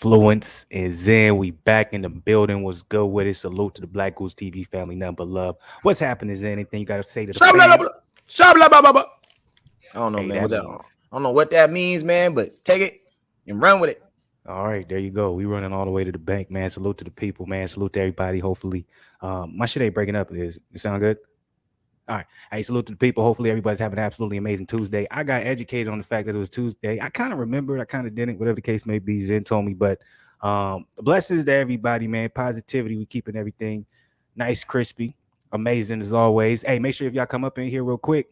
Fluence and Zen. We back in the building. What's good with it? Salute to the Black Goose TV family. Nothing but love. What's happening, Zen? Anything you got to say to the Shabla, fam? blah, shabla, blah, blah, blah. I don't know, Hey, man. that What that? means. I don't know what that means, man. But take it and run with it. All right, there you go. We running all the way to the bank, man. Salute to the people, man. Salute to everybody. Hopefully, my shit ain't breaking up. It sound good? All right. Hey, salute to the people. Hopefully, everybody's having an absolutely amazing Tuesday. I got educated on the fact that it was Tuesday. I kind of remembered. I kind of didn't. Whatever the case may be, Zen told me. But blessings to everybody, man. Positivity. We keeping everything nice, crispy, amazing as always. Hey, make sure if y'all come up in here real quick.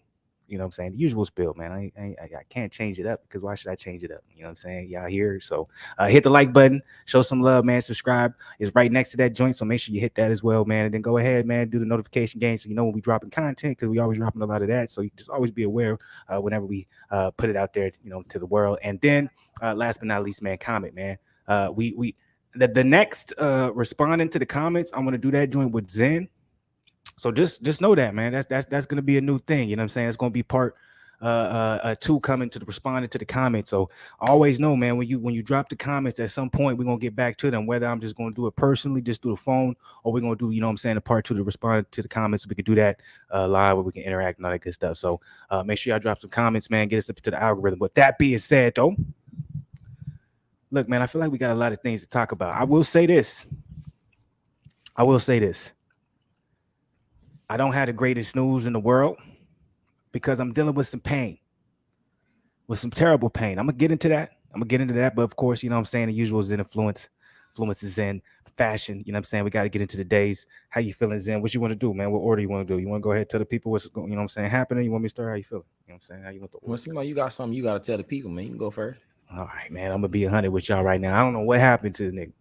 You know what I'm saying? The usual spill, man. I can't change it up because why should I change it up? You know what I'm saying? Y'all here. So hit the like button. Show some love, man. Subscribe. It's right next to that joint. So make sure you hit that as well, man. And then go ahead, man. Do the notification game so you know when we dropping content because we always dropping a lot of that. So you just always be aware whenever we put it out there, you know, to the world. And then last but not least, man, comment, man. The next responding to the comments, I'm going to do that joint with Zen. So just know that, man. That's gonna be a new thing. You know what I'm saying? It's gonna be part two coming to the responding to the comments. So always know, man, when you drop the comments at some point, we're gonna get back to them. Whether I'm just gonna do it personally, just through the phone, or we're gonna do, you know what I'm saying, a part two to respond to the comments. So we can do that live where we can interact and all that good stuff. So make sure y'all drop some comments, man. Get us up to the algorithm. But that being said, though, look, man, I feel like we got a lot of things to talk about. I will say this. I don't have the greatest news in the world because I'm dealing with some pain, with some terrible pain. I'm going to get into that. But of course, you know what I'm saying? The usual is in influence. Influence is in fashion. You know what I'm saying? We got to get into the days. How you feeling, Zen? What you want to do, man? What order you want to do? You want to go ahead and tell the people what's going, you know what I'm saying, happening? You want me to start? How you feeling? You know what I'm saying? How you want the order? Well, it seems like you got something you got to tell the people, man. You can go first. All right, man. I'm going to be 100 with y'all right now. I don't know what happened to the nigga.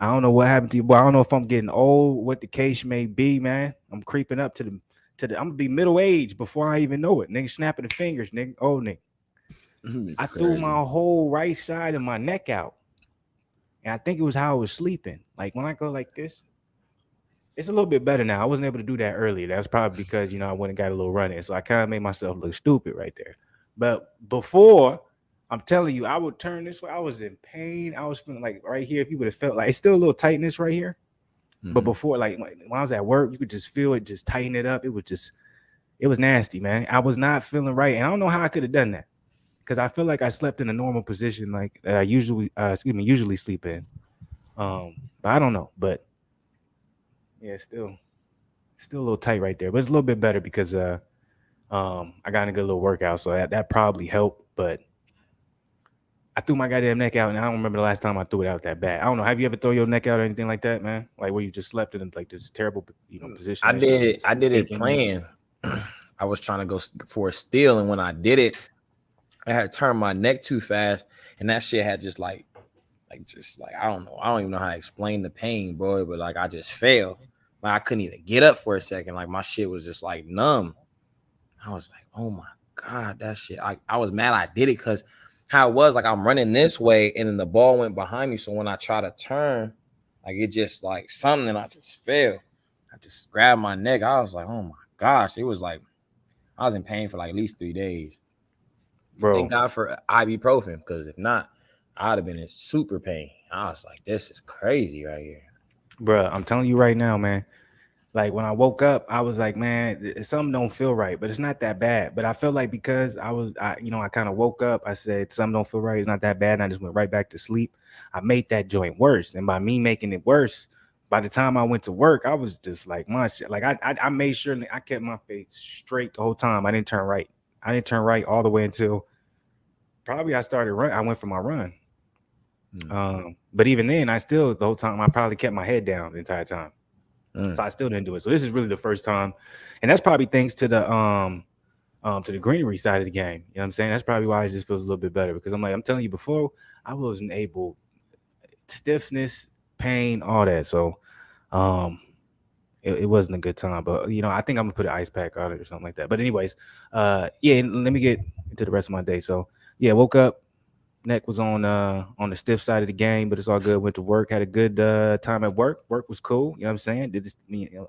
I don't know what happened to you, boy. I don't know if I'm getting old, what the case may be, man. I'm creeping up to the I'm gonna be middle aged before I even know it. Nigga snapping the fingers, nigga. Oh, nigga. I threw my whole right side of my neck out. And I think it was how I was sleeping. Like when I go like this, it's a little bit better now. I wasn't able to do that earlier. That's probably because, you know, I went and got a little running. So I kind of made myself look stupid right there. But before, I'm telling you, I would turn this way. I was in pain. I was feeling like right here. If you would have felt like it's still a little tightness right here. Mm-hmm. But before, like when I was at work, you could just feel it, just tighten it up. It was nasty, man. I was not feeling right. And I don't know how I could have done that. Because I feel like I slept in a normal position, like I usually sleep in. But I don't know. But yeah, still a little tight right there. But it's a little bit better because I got in a good little workout. So that probably helped. But I threw my goddamn neck out, and I don't remember the last time I threw it out that bad. I don't know. Have you ever thrown your neck out or anything like that, man? Like where you just slept in like this terrible, you know, position? I did it playing. I was trying to go for a steal, and when I did it, I had turned my neck too fast, and that shit had just like I don't know. I don't even know how to explain the pain, bro. But like I just fell. Like I couldn't even get up for a second. Like my shit was just like numb. I was like, oh my God, that shit. I was mad I did it because how it was, like I'm running this way and then the ball went behind me. So when I try to turn, like it just like something and I just fell. I just grabbed my neck. I was like, oh my gosh. It was like I was in pain for like at least 3 days. Bro. Thank God for ibuprofen, because if not, I'd have been in super pain. I was like, this is crazy right here. Bro, I'm telling you right now, man. Like when I woke up, I was like, man, something don't feel right, but it's not that bad. But I felt like because I kind of woke up, I said, something don't feel right. It's not that bad. And I just went right back to sleep. I made that joint worse. And by me making it worse, by the time I went to work, I was just like, my shit. Like I made sure I kept my face straight the whole time. I didn't turn right. I didn't turn right all the way until probably I started run. I went for my run. But even then, I still the whole time I probably kept my head down the entire time. So I still didn't do it. So this is really the first time, and that's probably thanks to the greenery side of the game. You know what I'm saying? That's probably why it just feels a little bit better, because I'm telling you, before I wasn't able, stiffness, pain, all that. So it wasn't a good time. But you know, I think I'm gonna put an ice pack on it or something like that. But anyways, yeah, let me get into the rest of my day. So yeah, woke up. Neck was on the stiff side of the game, but it's all good. Went to work, had a good time at work. Work was cool. You know what I'm saying?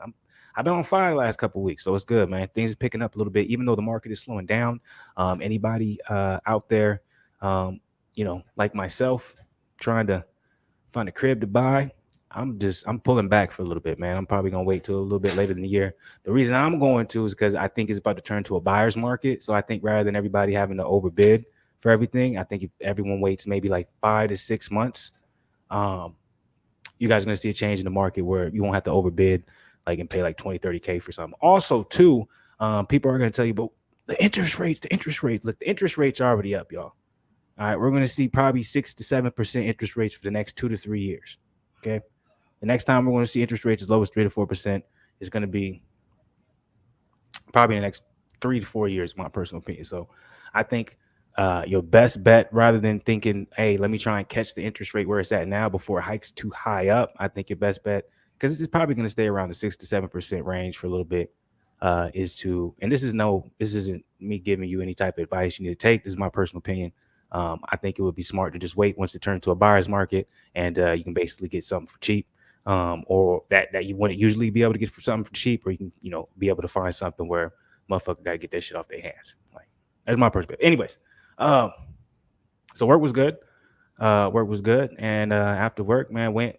I've been on fire the last couple of weeks, so it's good, man. Things are picking up a little bit, even though the market is slowing down. Anybody out there, you know, like myself, trying to find a crib to buy. I'm pulling back for a little bit, man. I'm probably gonna wait till a little bit later in the year. The reason I'm going to is because I think it's about to turn to a buyer's market. So I think rather than everybody having to overbid for everything, I think if everyone waits maybe like 5 to 6 months, um, you guys are gonna see a change in the market where you won't have to overbid like and pay like 20, 30K for something. Also, too, people are gonna tell you, but the interest rates, look, the interest rates are already up, y'all. All right, we're going to see probably 6 to 7% interest rates for the next 2 to 3 years. Okay, the next time we're going to see interest rates as low as 3 to 4% is going to be probably in the next 3 to 4 years, my personal opinion. So, I think your best bet, rather than thinking, hey, let me try and catch the interest rate where it's at now before it hikes too high up, I think your best bet, because it's probably going to stay around the 6 to 7% range for a little bit, is to, and this isn't me giving you any type of advice you need to take. This is my personal opinion. I think it would be smart to just wait once it turns to a buyer's market, and you can basically get something for cheap, or that you wouldn't usually be able to get for something for cheap, or you can be able to find something where motherfucker got to get that shit off their hands. Like, that's my perspective. Anyways, so work was good. And after work, man, went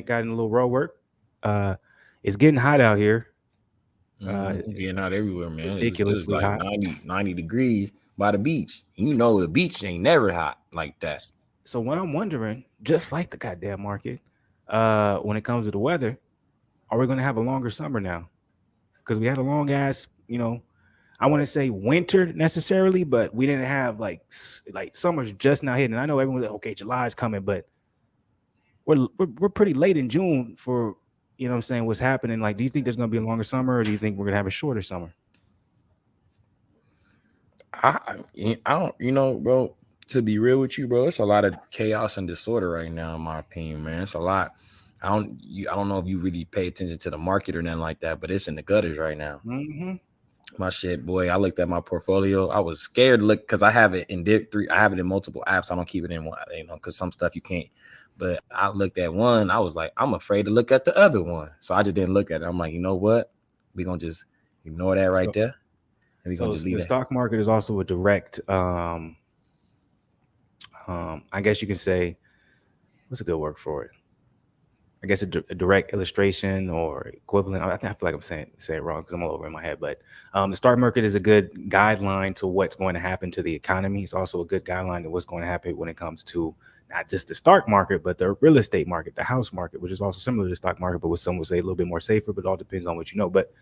got in a little road work. It's getting hot out here. Getting hot everywhere, man. It's Ridiculously like hot. 90 degrees by the beach. The beach ain't never hot like that. So what I'm wondering, just like the goddamn market, when it comes to the weather, are we going to have a longer summer now? Because we had a long ass, I want to say winter necessarily, but we didn't have like summer's just now hitting. I know everyone's like, okay, July's coming, but we're pretty late in June for what I'm saying, what's happening. Like, do you think there's going to be a longer summer, or do you think we're going to have a shorter summer? I don't, bro. To be real with you, bro, it's a lot of chaos and disorder right now, in my opinion, man. It's a lot. I don't know if you really pay attention to the market or nothing like that, but it's in the gutters right now. Mm-hmm. My shit, boy. I looked at my portfolio. I was scared to look because I have it in three. I have it in multiple apps. I don't keep it in one, because some stuff you can't. But I looked at one. I was like, I'm afraid to look at the other one, so I just didn't look at it. I'm like, you know what? We gonna just ignore that right there. And we gonna just leave the that. stock market is also a direct, I guess you can say, what's a good word for it? I guess a direct illustration or equivalent. I feel like I'm saying it wrong because I'm all over in my head. But the stock market is a good guideline to what's going to happen to the economy. It's also a good guideline to what's going to happen when it comes to not just the stock market, but the real estate market, the house market, which is also similar to the stock market, but with some would say a little bit more safer. But it all depends on what you know. But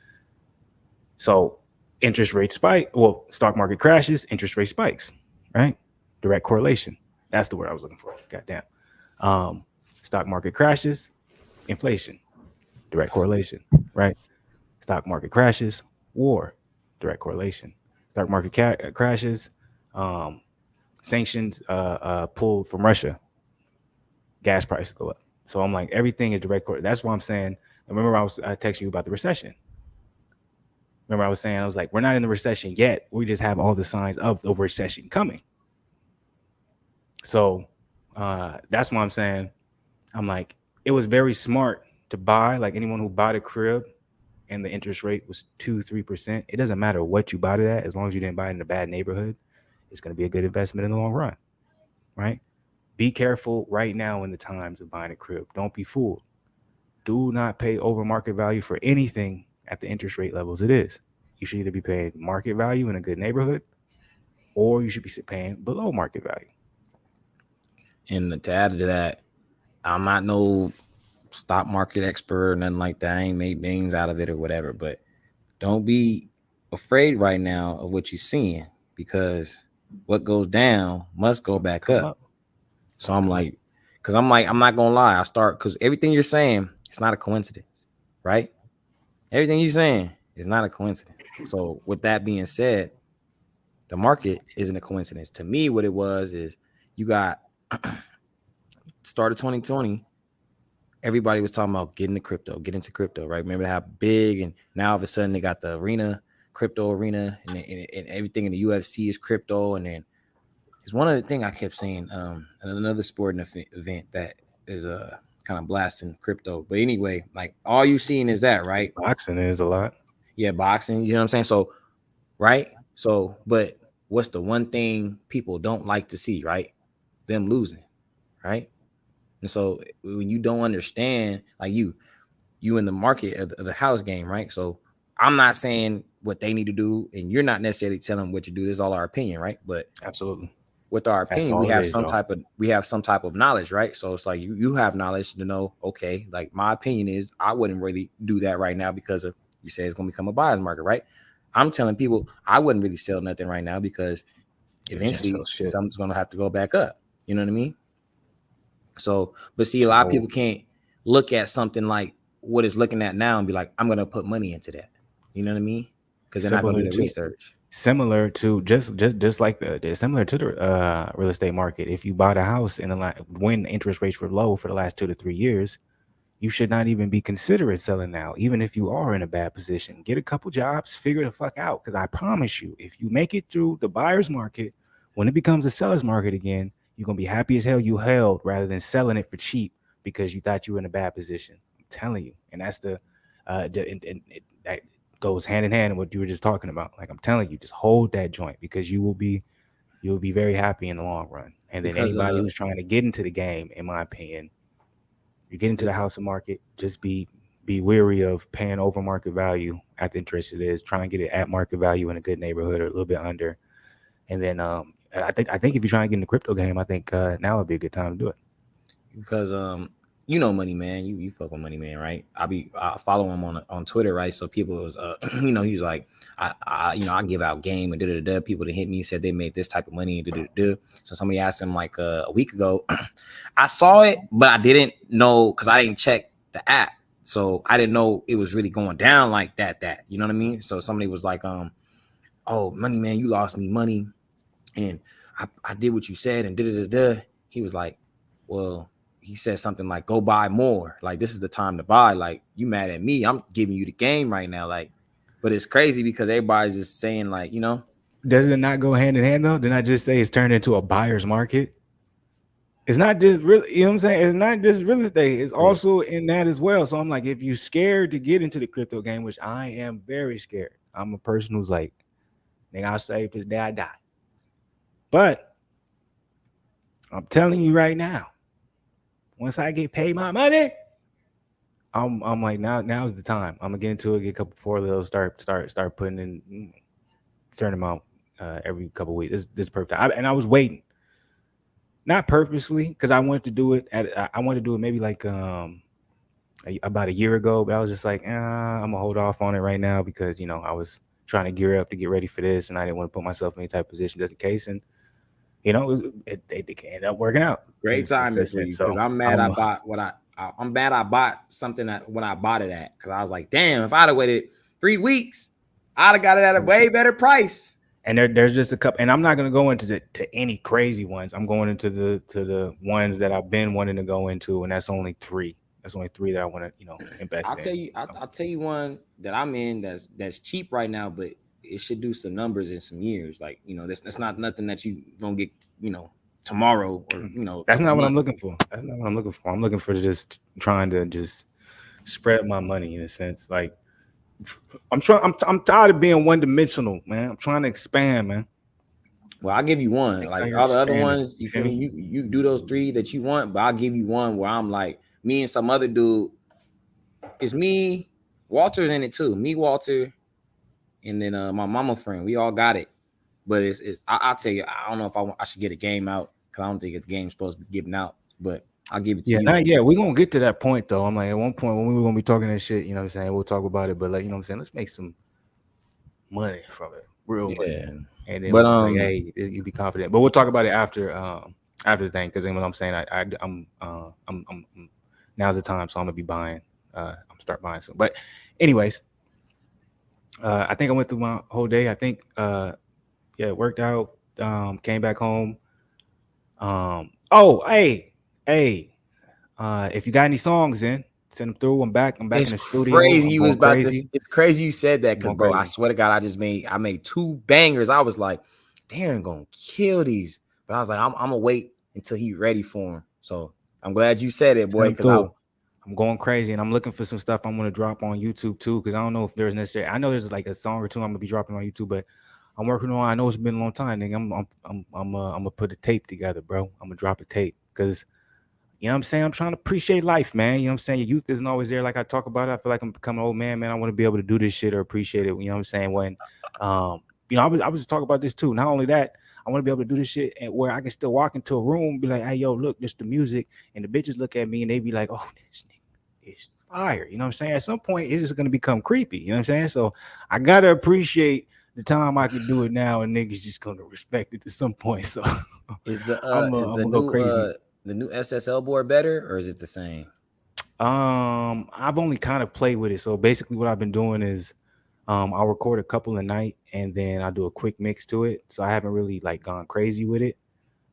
so interest rate spike. Well, stock market crashes, interest rate spikes. Right? Direct correlation. That's the word I was looking for. Goddamn. Stock market crashes. Inflation, direct correlation, right? Stock market crashes, war, direct correlation. Stock market crashes, sanctions pulled from Russia, gas prices go up. So I'm like, everything is direct correlation. That's why I'm saying. Remember, I was texting you about the recession. Remember, I was saying, I was like, we're not in the recession yet. We just have all the signs of the recession coming. So that's why I'm saying, I'm like, it was very smart to buy. Like, anyone who bought a crib and the interest rate was 2-3%, it doesn't matter what you bought it at, as long as you didn't buy it in a bad neighborhood, it's going to be a good investment in the long run, right? Be careful right now in the times of buying a crib. Don't be fooled. Do not pay over market value for anything at the interest rate levels it is. You should either be paying market value in a good neighborhood, or you should be paying below market value. And to add to that, I'm not no stock market expert or nothing like that. I ain't made millions out of it or whatever, but don't be afraid right now of what you're seeing, because what goes down must go back up. So I'm like, I'm not gonna lie. Because everything you're saying, it's not a coincidence, right? Everything you're saying is not a coincidence. So with that being said, the market isn't a coincidence. To me, what it was is you got started 2020. Everybody was talking about get into crypto, right? Remember how big, and now all of a sudden they got the crypto arena, and everything in the UFC is crypto. And then it's one of the things I kept saying, another sporting event that is kind of blasting crypto. But anyway, like all you seeing is that, right? Boxing is a lot. Yeah, boxing, you know what I'm saying? So, right? So, but what's the one thing people don't like to see, right? Them losing, right? And so when you don't understand, like you in the market of the house game, right? So I'm not saying what they need to do, and you're not necessarily telling them what to do. This is all our opinion, right? But Absolutely. with our That's opinion, all it is, y'all. we have some type of knowledge, right? So it's like you have knowledge to know, okay, like my opinion is I wouldn't really do that right now because of you say it's gonna become a buyer's market, right? I'm telling people I wouldn't really sell nothing right now because You can't sell eventually shit. something's gonna have to go back up. You know what I mean? So, but see, a lot of So people can't look at something like what it's looking at now and be like, I'm gonna put money into that. You know what I mean? Because they're not gonna do the research. similar to just like similar to the real estate market. If you bought a house and when interest rates were low for the last 2 to 3 years, you should not even be considering selling now, even if you are in a bad position. Get a couple jobs, figure the fuck out. Because I promise you, if you make it through the buyer's market, when it becomes a seller's market again, you're gonna be happy as hell you held rather than selling it for cheap because you thought you were in a bad position. I'm telling you, and that's that goes hand in hand with what you were just talking about. Like I'm telling you, just hold that joint because you'll be very happy in the long run. And then Because anybody who's trying to get into the game, in my opinion, you get into the housing market, just be weary of paying over market value at the interest it is. Try and get it at market value in a good neighborhood or a little bit under. And then I think if you're trying to get in the crypto game, I think now would be a good time to do it. because you know Money Man, you fuck with Money Man, right? I follow him on Twitter, right? So people was he's like I give out game and people that hit me said they made this type of money and so somebody asked him like a week ago. I saw it, but I didn't know because I didn't check the app, so I didn't know it was really going down like that you know what I mean? So somebody was like oh Money Man, you lost me money and I did what you said and he was like, well, he said something like, go buy more. Like, this is the time to buy. Like, you mad at me. I'm giving you the game right now. Like, but it's crazy because everybody's just saying, like, Does it not go hand in hand though? Didn't I just say it's turned into a buyer's market? It's not just really, you know what I'm saying? It's not just real estate. It's also in that as well. So I'm like, if you're scared to get into the crypto game, which I am very scared. I'm a person who's like, nigga, I'll save to the day I die. But I'm telling you right now, once I get paid my money, I'm like now's the time. I'm gonna get into it, get a couple four little, start putting in a certain amount every couple of weeks. This is perfect. And I was waiting, not purposely, because I wanted to do it I wanted to do it maybe like about a year ago, but I was just like, I'm gonna hold off on it right now because I was trying to gear up to get ready for this, and I didn't want to put myself in any type of position just in case. And it ended up working out. great timing for you because I'm mad I bought I'm mad I bought something that when I bought it at because I was like, damn, if I'd have waited 3 weeks, I'd have got it at a way better price. And there's just a couple, and I'm not gonna go into to any crazy ones. I'm going into the ones that I've been wanting to go into, and that's only 3. That's only 3 that I want to invest in. I'll tell you one that I'm in that's cheap right now, but it should do some numbers in some years. Like that's not nothing that you gonna get tomorrow or That's not what I'm looking for. That's not what I'm looking for. I'm looking for just trying to just spread my money in a sense. Like I'm tired of being one dimensional, man. I'm trying to expand, man. Well, I'll give you one. Like all the other ones, you feel me? You do those 3 that you want, but I'll give you one where I'm like me and some other dude. It's me, Walter's in it too. Me, Walter, and then my mama friend. We all got it. But I'll tell you, I don't know if I should get a game out because I don't think the game's supposed to be given out. But I'll give it to you. Yeah, we're gonna get to that point though. I'm like, at one point when we were gonna be talking that shit, what I'm saying, we'll talk about it, but like, what I'm saying, let's make some money from it, real money. And then but like, hey, you be confident. But we'll talk about it after the thing, because then what I'm saying, I'm now's the time, so I'm gonna be buying. I'm start buying some. But anyways, I think I went through my whole day. I think it worked out. Came back home. If you got any songs in, send them through. I'm back in the studio. It's crazy you said that because bro, I swear to God, I made 2 bangers. I was like, Darren gonna kill these, but I was like, I'm gonna wait until he's ready for him. So I'm glad you said it, boy, because I'm going crazy and I'm looking for some stuff I'm gonna drop on YouTube too, because I don't know if there's necessarily. I know there's like a song or 2 I'm gonna be dropping on YouTube, but I'm working on. I know it's been a long time, nigga. I'm gonna put a tape together, bro. I'm gonna drop a tape because you know what I'm saying? I'm trying to appreciate life, man. You know what I'm saying? Your youth isn't always there. Like I talk about it. I feel like I'm becoming an old man. I want to be able to do this shit or appreciate it. You know what I'm saying? When, I was just talking about this too. Not only that, I want to be able to do this shit and where I can still walk into a room and be like, hey, yo, look, this the music. And the bitches look at me and they be like, oh, this nigga is fire. You know what I'm saying? At some point, it's just going to become creepy. You know what I'm saying? So I got to appreciate the time I can do it now, and niggas just going to respect it at some point. So is the I'm gonna go crazy. The new SSL board better, or is it the same? I've only kind of played with it. So basically what I've been doing is I'll record a couple a night and then I'll do a quick mix to it. So I haven't really like gone crazy with it.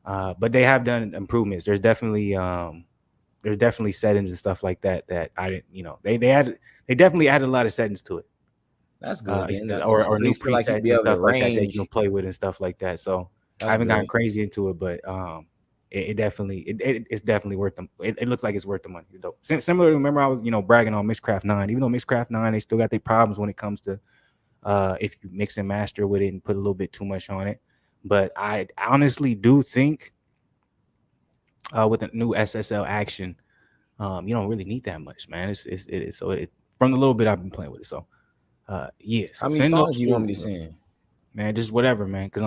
But they have done improvements. There's definitely settings and stuff like that I didn't, they definitely added a lot of settings to it. That's good. Or new presets and stuff like that you can play with and stuff like that. So I haven't gotten crazy into it, but it's definitely worth them. It looks like it's worth the money. It's dope. Similar to, remember I was bragging on Mixcraft 9. Even though Mixcraft 9, they still got their problems when it comes to if you mix and master with it and put a little bit too much on it. But I honestly do think with a new SSL action, you don't really need that much, man. From the little bit I've been playing with it. So yeah. So how many songs you want me to sing? Man, just whatever, man. Because I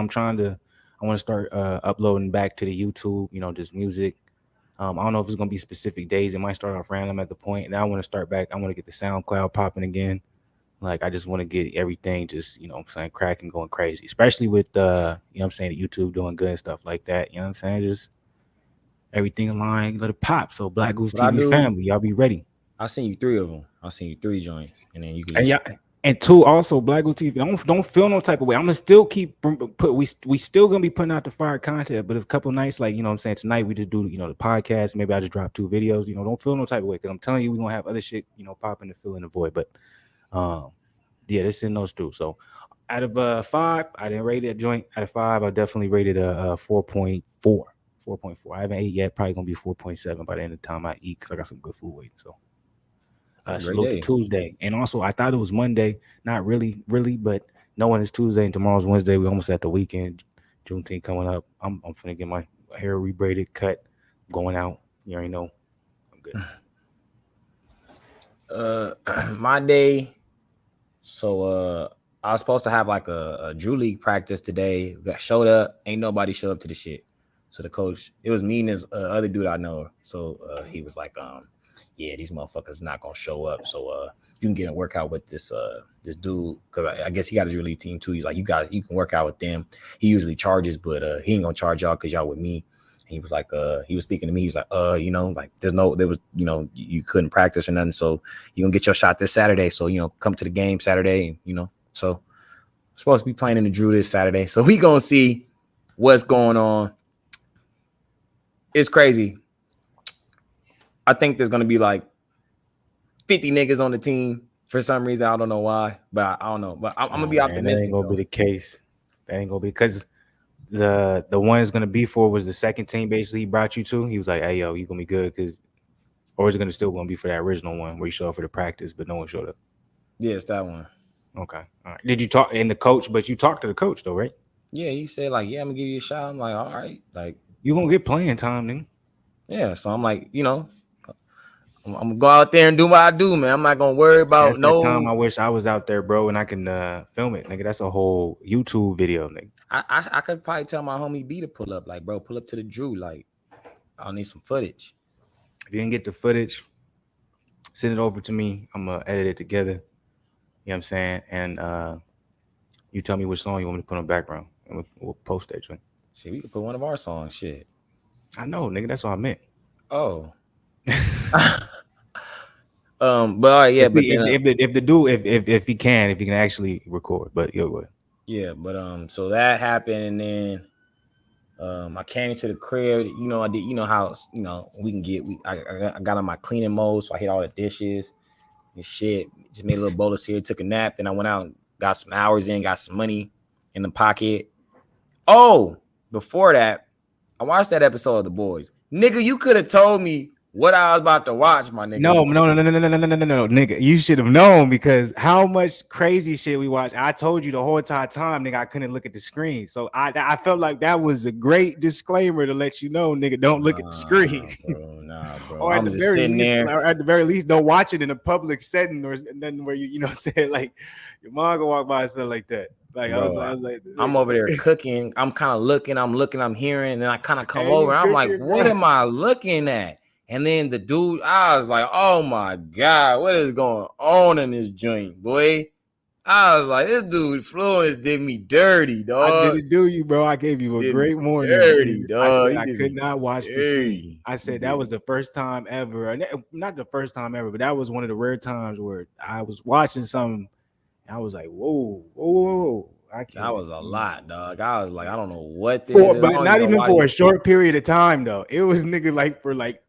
want to start uploading back to the YouTube, just music. I don't know if it's going to be specific days. It might start off random at the point. And I want to start back. I want to get the SoundCloud popping again. Like, I just want to get everything just, cracking, going crazy. Especially with, the YouTube doing good and stuff like that. You know what I'm saying? Just everything aligned, let it pop. So Black Goose TV family, y'all be ready. I'll send you 3 of them. I'll send you 3 joints. And then you can And 2, also Black Goose TV. Don't feel no type of way. I'm gonna still keep we still gonna be putting out the fire content, but a couple nights, like tonight we just do the podcast. Maybe I just drop 2 videos. Don't feel no type of way because I'm telling you we're gonna have other shit popping to fill in the void. But this in those 2. So out of 5, I didn't rate that joint. Out of 5, I definitely rated a 4.4. 4.4. I haven't ate yet. Probably gonna be 4.7 by the end of the time I eat because I got some good food waiting. So. Salute Tuesday. And also I thought it was Monday, not really, but knowing it's Tuesday and tomorrow's Wednesday, we almost at the weekend. Juneteenth coming up. I'm finna get my hair rebraided, cut, going out. You already know. I'm good. My day. So I was supposed to have like a Drew League practice today. Showed up, ain't nobody showed up to the shit. So the coach, it was me and this other dude I know. So he was like, yeah, these motherfuckers not gonna show up. So you can get a workout with this dude, because I guess he got his really team too. He's like, you can work out with them. He usually charges, but he ain't gonna charge y'all because y'all with me. And he was like, he was speaking to me. He was like, like you couldn't practice or nothing. So you gonna get your shot this Saturday. So come to the game Saturday. And so I'm supposed to be playing in the Drew this Saturday. So we gonna see what's going on. It's crazy. I think there's going to be like 50 niggas on the team for some reason. I don't know why, but I don't know. But I'm going to be optimistic. That ain't going to be the case. That ain't going to be because the one is going to be for was the second team basically he brought you to. He was like, hey, yo, you going to be good or is it still going to be for that original one where you showed up for the practice, but no one showed up? Yeah, it's that one. Okay. All right. Did you talk in the coach, but you talked to the coach though, right? Yeah, he said like, yeah, I'm going to give you a shot. I'm like, all right. Like, you going to get playing time, nigga. Yeah, so I'm like, I'm gonna go out there and do what I do, man. I'm not gonna worry about the time I wish I was out there, bro, and I can film it, nigga. That's a whole YouTube video, nigga. I could probably tell my homie B to pull up, like, bro, pull up to the Drew. Like, I'll need some footage. If you didn't get the footage, send it over to me. I'm gonna edit it together. You know what I'm saying? And you tell me which song you want me to put on background, and we'll post that joint. Shit, we could put one of our songs. Shit. I know, nigga. That's what I meant. Oh. But yeah, see, but if he can actually record, but you'll go. Yeah, but so that happened, and then I came to the crib. I did. How we can get. I got on my cleaning mode, so I hit all the dishes and shit. Just made a little bowl of cereal, took a nap, then I went out and got some hours in, got some money in the pocket. Oh, before that, I watched that episode of The Boys. Nigga, you could have told me what I was about to watch, my nigga. No, nigga. You should have known because how much crazy shit we watch. I told you the whole entire time, nigga, I couldn't look at the screen. So I felt like that was a great disclaimer to let you know, nigga, don't look at the screen. Bro, Nah, bro. Or I'm just sitting there. or at the very least, don't watch it in a public setting or nothing where you know saying like your mom go walk by and stuff like that. Like Bro, I was like, I'm over there cooking. I'm kind of looking, I'm hearing, and then I kind of come hey, over. And I'm like, cooking, what bro. am I looking at? And then the dude, I was like, oh my God, what is going on in this joint, boy? I was like, this dude Fluence did me dirty, dog. I didn't do you, bro. I gave you a Did great me warning. dirty, I dog. said I could not watch the scene. Dirty. I said that was the first time ever. Not the first time ever, but that was one of the rare times where I was watching something. And I was like, whoa, whoa, whoa. I can't. That was a lot, dog. I was like, I don't know what this is. But not even for a short period of time, though. It was nigga like for like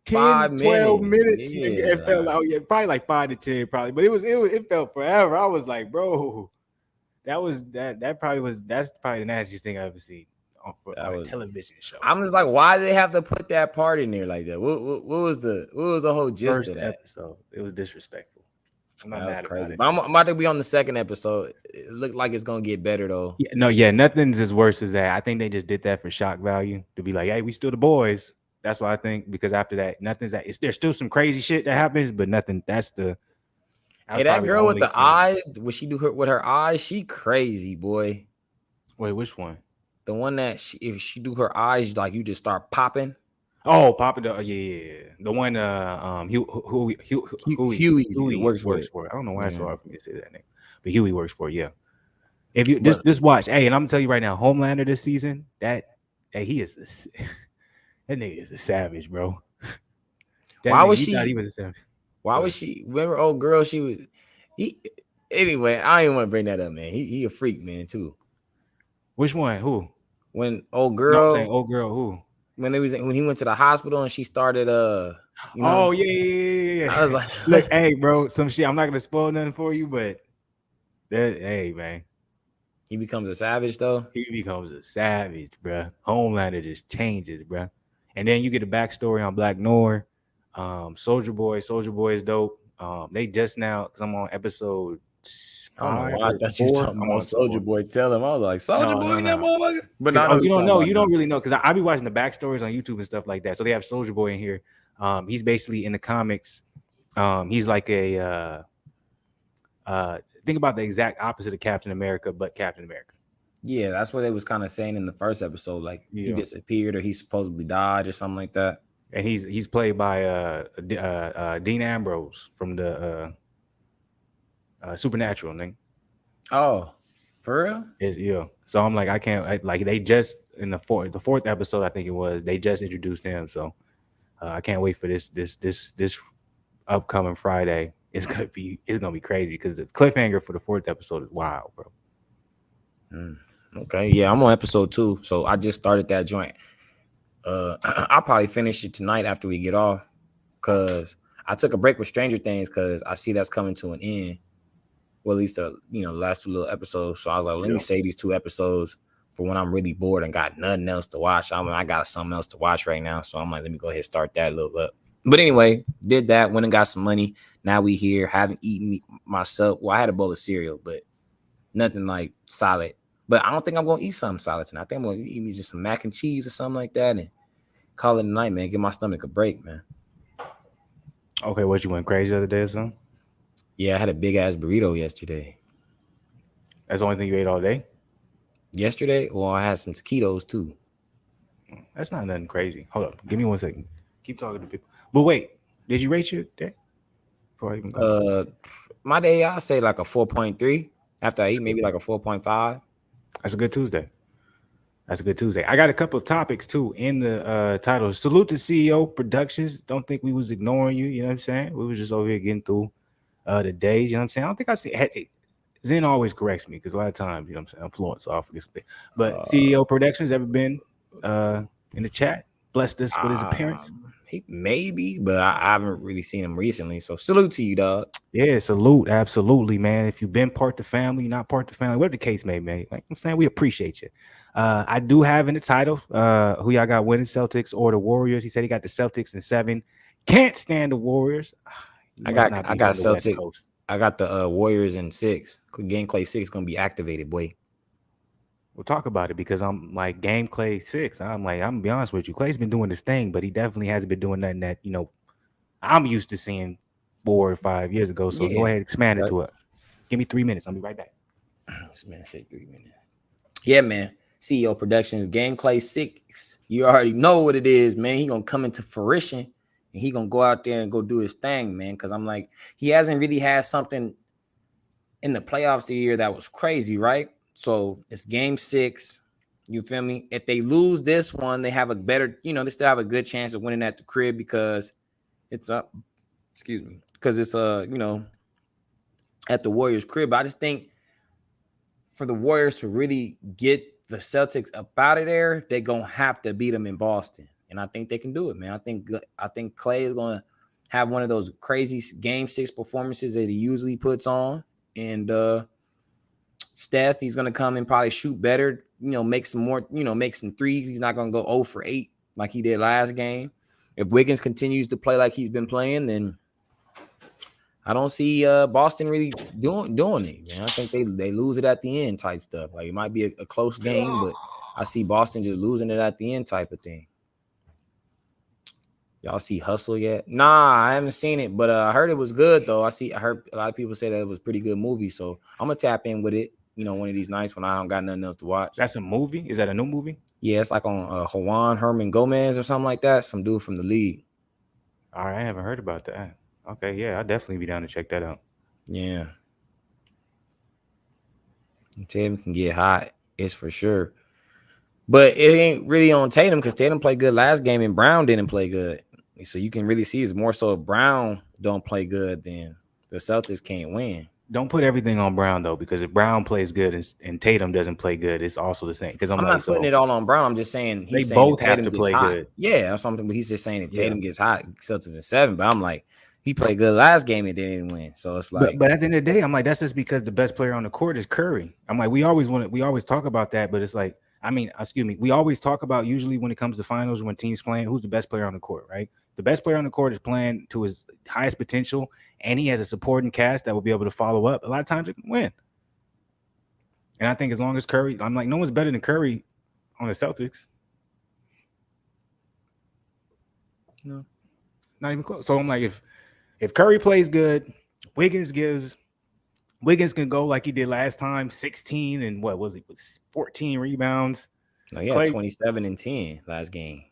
10, 12 minutes. Yeah. Nigga, it felt like, probably like 5 to 10, probably. But it felt forever. I was like, bro, that's probably the nastiest thing I've ever seen on a television show. I'm just like, why did they have to put that part in there like that? What was the whole gist First of that episode? It was disrespectful. That was crazy. But I'm about to be on the second episode. It looked like it's gonna get better though. Nothing's as worse as that. I think they just did that for shock value to be like, hey, we still the boys. That's what I think, because after that, there's still some crazy shit that happens, but nothing. Hey, that girl with the eyes, what she do with her eyes? She crazy, boy. Wait, which one? The one that if she do her eyes, like you just start popping. Oh, popping. Yeah. The one. Huey works for it. I don't know why it's so hard for me to say that name, but Huey works for it. Yeah. If you this watch, hey, and I'm gonna tell you right now, Homelander this season, that nigga is a savage, bro. Why was she? Why was she? Remember, old girl? She was. Anyway, I don't even want to bring that up, man. He a freak, man, too. Which one? Who? When old girl? No, I'm saying old girl. Who? When he went to the hospital and she started Oh yeah. I was like, look, hey, bro, some shit. I'm not gonna spoil nothing for you, but hey, man. He becomes a savage, though. He becomes a savage, bro. Homelander just changes, bro. And then you get a backstory on Black Noir. Soldier Boy is dope. They just now, because I'm on episode 5. I don't know why I thought you were talking about Soldier Boy. Tell him. I was like, Soldier Boy, that motherfucker. But you don't know. You don't really know, because I be watching the backstories on YouTube and stuff like that. So they have Soldier Boy in here. He's basically in the comics. He's like a think about the exact opposite of Captain America, but Captain America. Yeah, that's what they was kind of saying in the first episode. Like he disappeared or he supposedly died or something like that. And he's played by Dean Ambrose from the Supernatural thing. Oh, for real? So I'm like, they just in the fourth episode, I think it was, they just introduced him. So I can't wait for this upcoming Friday. It's gonna be crazy, because the cliffhanger for the 4th episode is wild, bro. Okay, yeah, I'm on episode 2, so I just started that joint. I'll probably finish it tonight after we get off, because I took a break with Stranger Things because I see that's coming to an end. Well, at least the last 2 little episodes. So I was like, let me save these 2 episodes for when I'm really bored and got nothing else to watch. I got something else to watch right now, so I'm like, let me go ahead and start that a little bit. But anyway, did that, went and got some money. Now we here, haven't eaten myself. Well, I had a bowl of cereal, but nothing like solid. But I don't think I'm going to eat something solid tonight. I think I'm going to eat me just some mac and cheese or something like that and call it a night, man. Give my stomach a break, man. Okay, what, you went crazy the other day or something? Yeah, I had a big-ass burrito yesterday. That's the only thing you ate all day? Yesterday? Well, I had some taquitos, too. That's not nothing crazy. Hold up. Give me 1 second. Keep talking to people. But wait, did you rate your day? Before I even go? My day, I'll say like a 4.3. After I eat, maybe like a 4.5. That's a good Tuesday. I got a couple of topics, too, in the title. Salute to CEO Productions. Don't think we was ignoring you. You know what I'm saying? We was just over here getting through the days. You know what I'm saying? I don't think I see. Zen always corrects me, because a lot of times, you know what I'm saying, I'm fluent, so I'll forget something. But CEO Productions ever been in the chat? Blessed us with his appearance. Maybe, but I haven't really seen him recently. So salute to you, dog. Yeah, salute. Absolutely, man. If you've been part the family, not part the family, whatever the case may be, like I'm saying, we appreciate you. I do have in the title who y'all got winning, Celtics or the Warriors. He said he got the Celtics in 7. Can't stand the Warriors. I got Celtics. I got the Warriors in 6. Game Clay 6 gonna be activated, boy. We'll talk about it because I'm like game Clay 6. I'm gonna be honest with you. Clay's been doing this thing, but he definitely hasn't been doing nothing that I'm used to seeing 4 or 5 years ago. So go Yeah. ahead, expand it Right. to it. Give me 3 minutes. I'll be right back. This man said 3 minutes. Yeah, man. CEO Productions, Game Clay 6. You already know what it is, man. He gonna come into fruition and he gonna go out there and go do his thing, man. Cause I'm like, he hasn't really had something in the playoffs a year that was crazy, right? So it's game 6. You feel me? If they lose this one, they have a better, they still have a good chance of winning at the crib because it's up. Excuse me, because it's at the Warriors' crib. I just think for the Warriors to really get the Celtics up out of there, they're gonna have to beat them in Boston, and I think they can do it, man. I think Clay is gonna have one of those crazy game 6 performances that he usually puts on, and Steph, he's gonna come and probably shoot better, make some more, make some threes. He's not gonna go 0 for 8 like he did last game. If Wiggins continues to play like he's been playing, then I don't see Boston really doing it, man. I think they lose it at the end type stuff. Like it might be a close game, but I see Boston just losing it at the end type of thing. Y'all see Hustle yet? Nah, I haven't seen it, but I heard it was good though. I heard a lot of people say that it was a pretty good movie, so I'm gonna tap in with it. One of these nights when I don't got nothing else to watch. That's a movie? Is that a new movie? Yeah, it's like on Juan Herman Gomez or something like that. Some dude from the league. All right, I haven't heard about that. Okay, yeah, I'll definitely be down to check that out. Yeah. Tatum can get hot, it's for sure. But it ain't really on Tatum because Tatum played good last game and Brown didn't play good. So you can really see it's more so if Brown don't play good, then the Celtics can't win. Don't put everything on Brown though, because if Brown plays good and Tatum doesn't play good, it's also the same. Because I'm like, not putting it all on Brown. I'm just saying they he's saying both if have Tatum to gets play hot. good. Yeah, that's something. But he's just saying if Tatum gets hot, Celtics in 7. But I'm like, he played good last game and didn't win. So it's like, but at the end of the day, I'm like, that's just because the best player on the court is Curry. I'm like, we always talk about that, but it's like, we always talk about usually when it comes to finals when teams playing, who's the best player on the court, right? The best player on the court is playing to his highest potential, and he has a supporting cast that will be able to follow up. A lot of times it can win. And I think as long as Curry, I'm like, no one's better than Curry on the Celtics. No, not even close. So I'm like, if Curry plays good, Wiggins can go like he did last time, 16 and what was it? 14 rebounds. No, he had 27 and 10 last game.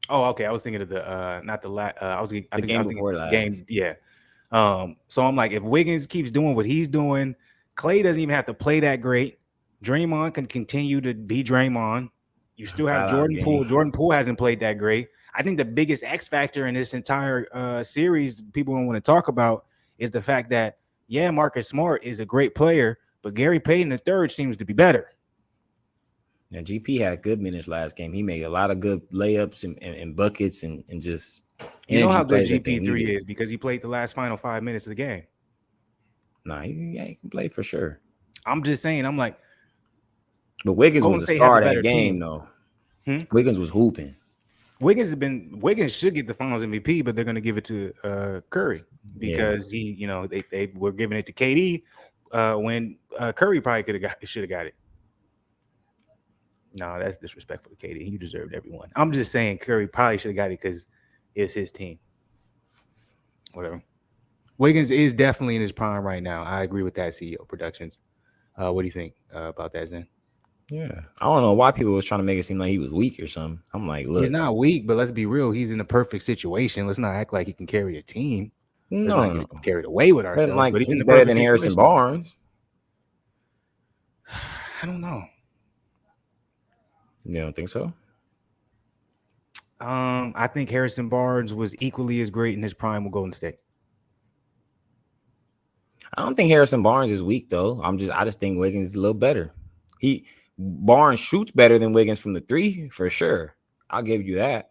Oh, okay. I was thinking of the not the last. I was thinking before last game. Yeah. So I'm like, if Wiggins keeps doing what he's doing, Clay doesn't even have to play that great. Draymond can continue to be Draymond. You still have Jordan Poole. Jordan Poole hasn't played that great. I think the biggest X factor in this entire series people don't want to talk about is the fact that, yeah, Marcus Smart is a great player, but Gary Payton III seems to be better. Yeah, GP had good minutes last game. He made a lot of good layups and buckets and just. You know how good GP3 is because he played the last final 5 minutes of the game. Nah, he can play for sure. I'm just saying, I'm like. But Wiggins was the star of that game, though. Wiggins was hooping. Wiggins should get the Finals MVP, but they're going to give it to Curry because they were giving it to KD when Curry probably should have got it. No, that's disrespectful to KD. He deserved everyone. I'm just saying Curry probably should have got it because it's his team. Whatever. Wiggins is definitely in his prime right now. I agree with that, CEO Productions. What do you think about that, Zen? Yeah. I don't know why people was trying to make it seem like he was weak or something. I'm like, look. He's not weak, but let's be real. He's in a perfect situation. Let's not act like he can carry a team. Let's not get carried away with ourselves. But he's better than Harrison Barnes. I don't know. You don't think so? I think Harrison Barnes was equally as great in his prime with Golden State. I don't think Harrison Barnes is weak though. I just think Wiggins is a little better. Barnes shoots better than Wiggins from the 3 for sure. I'll give you that.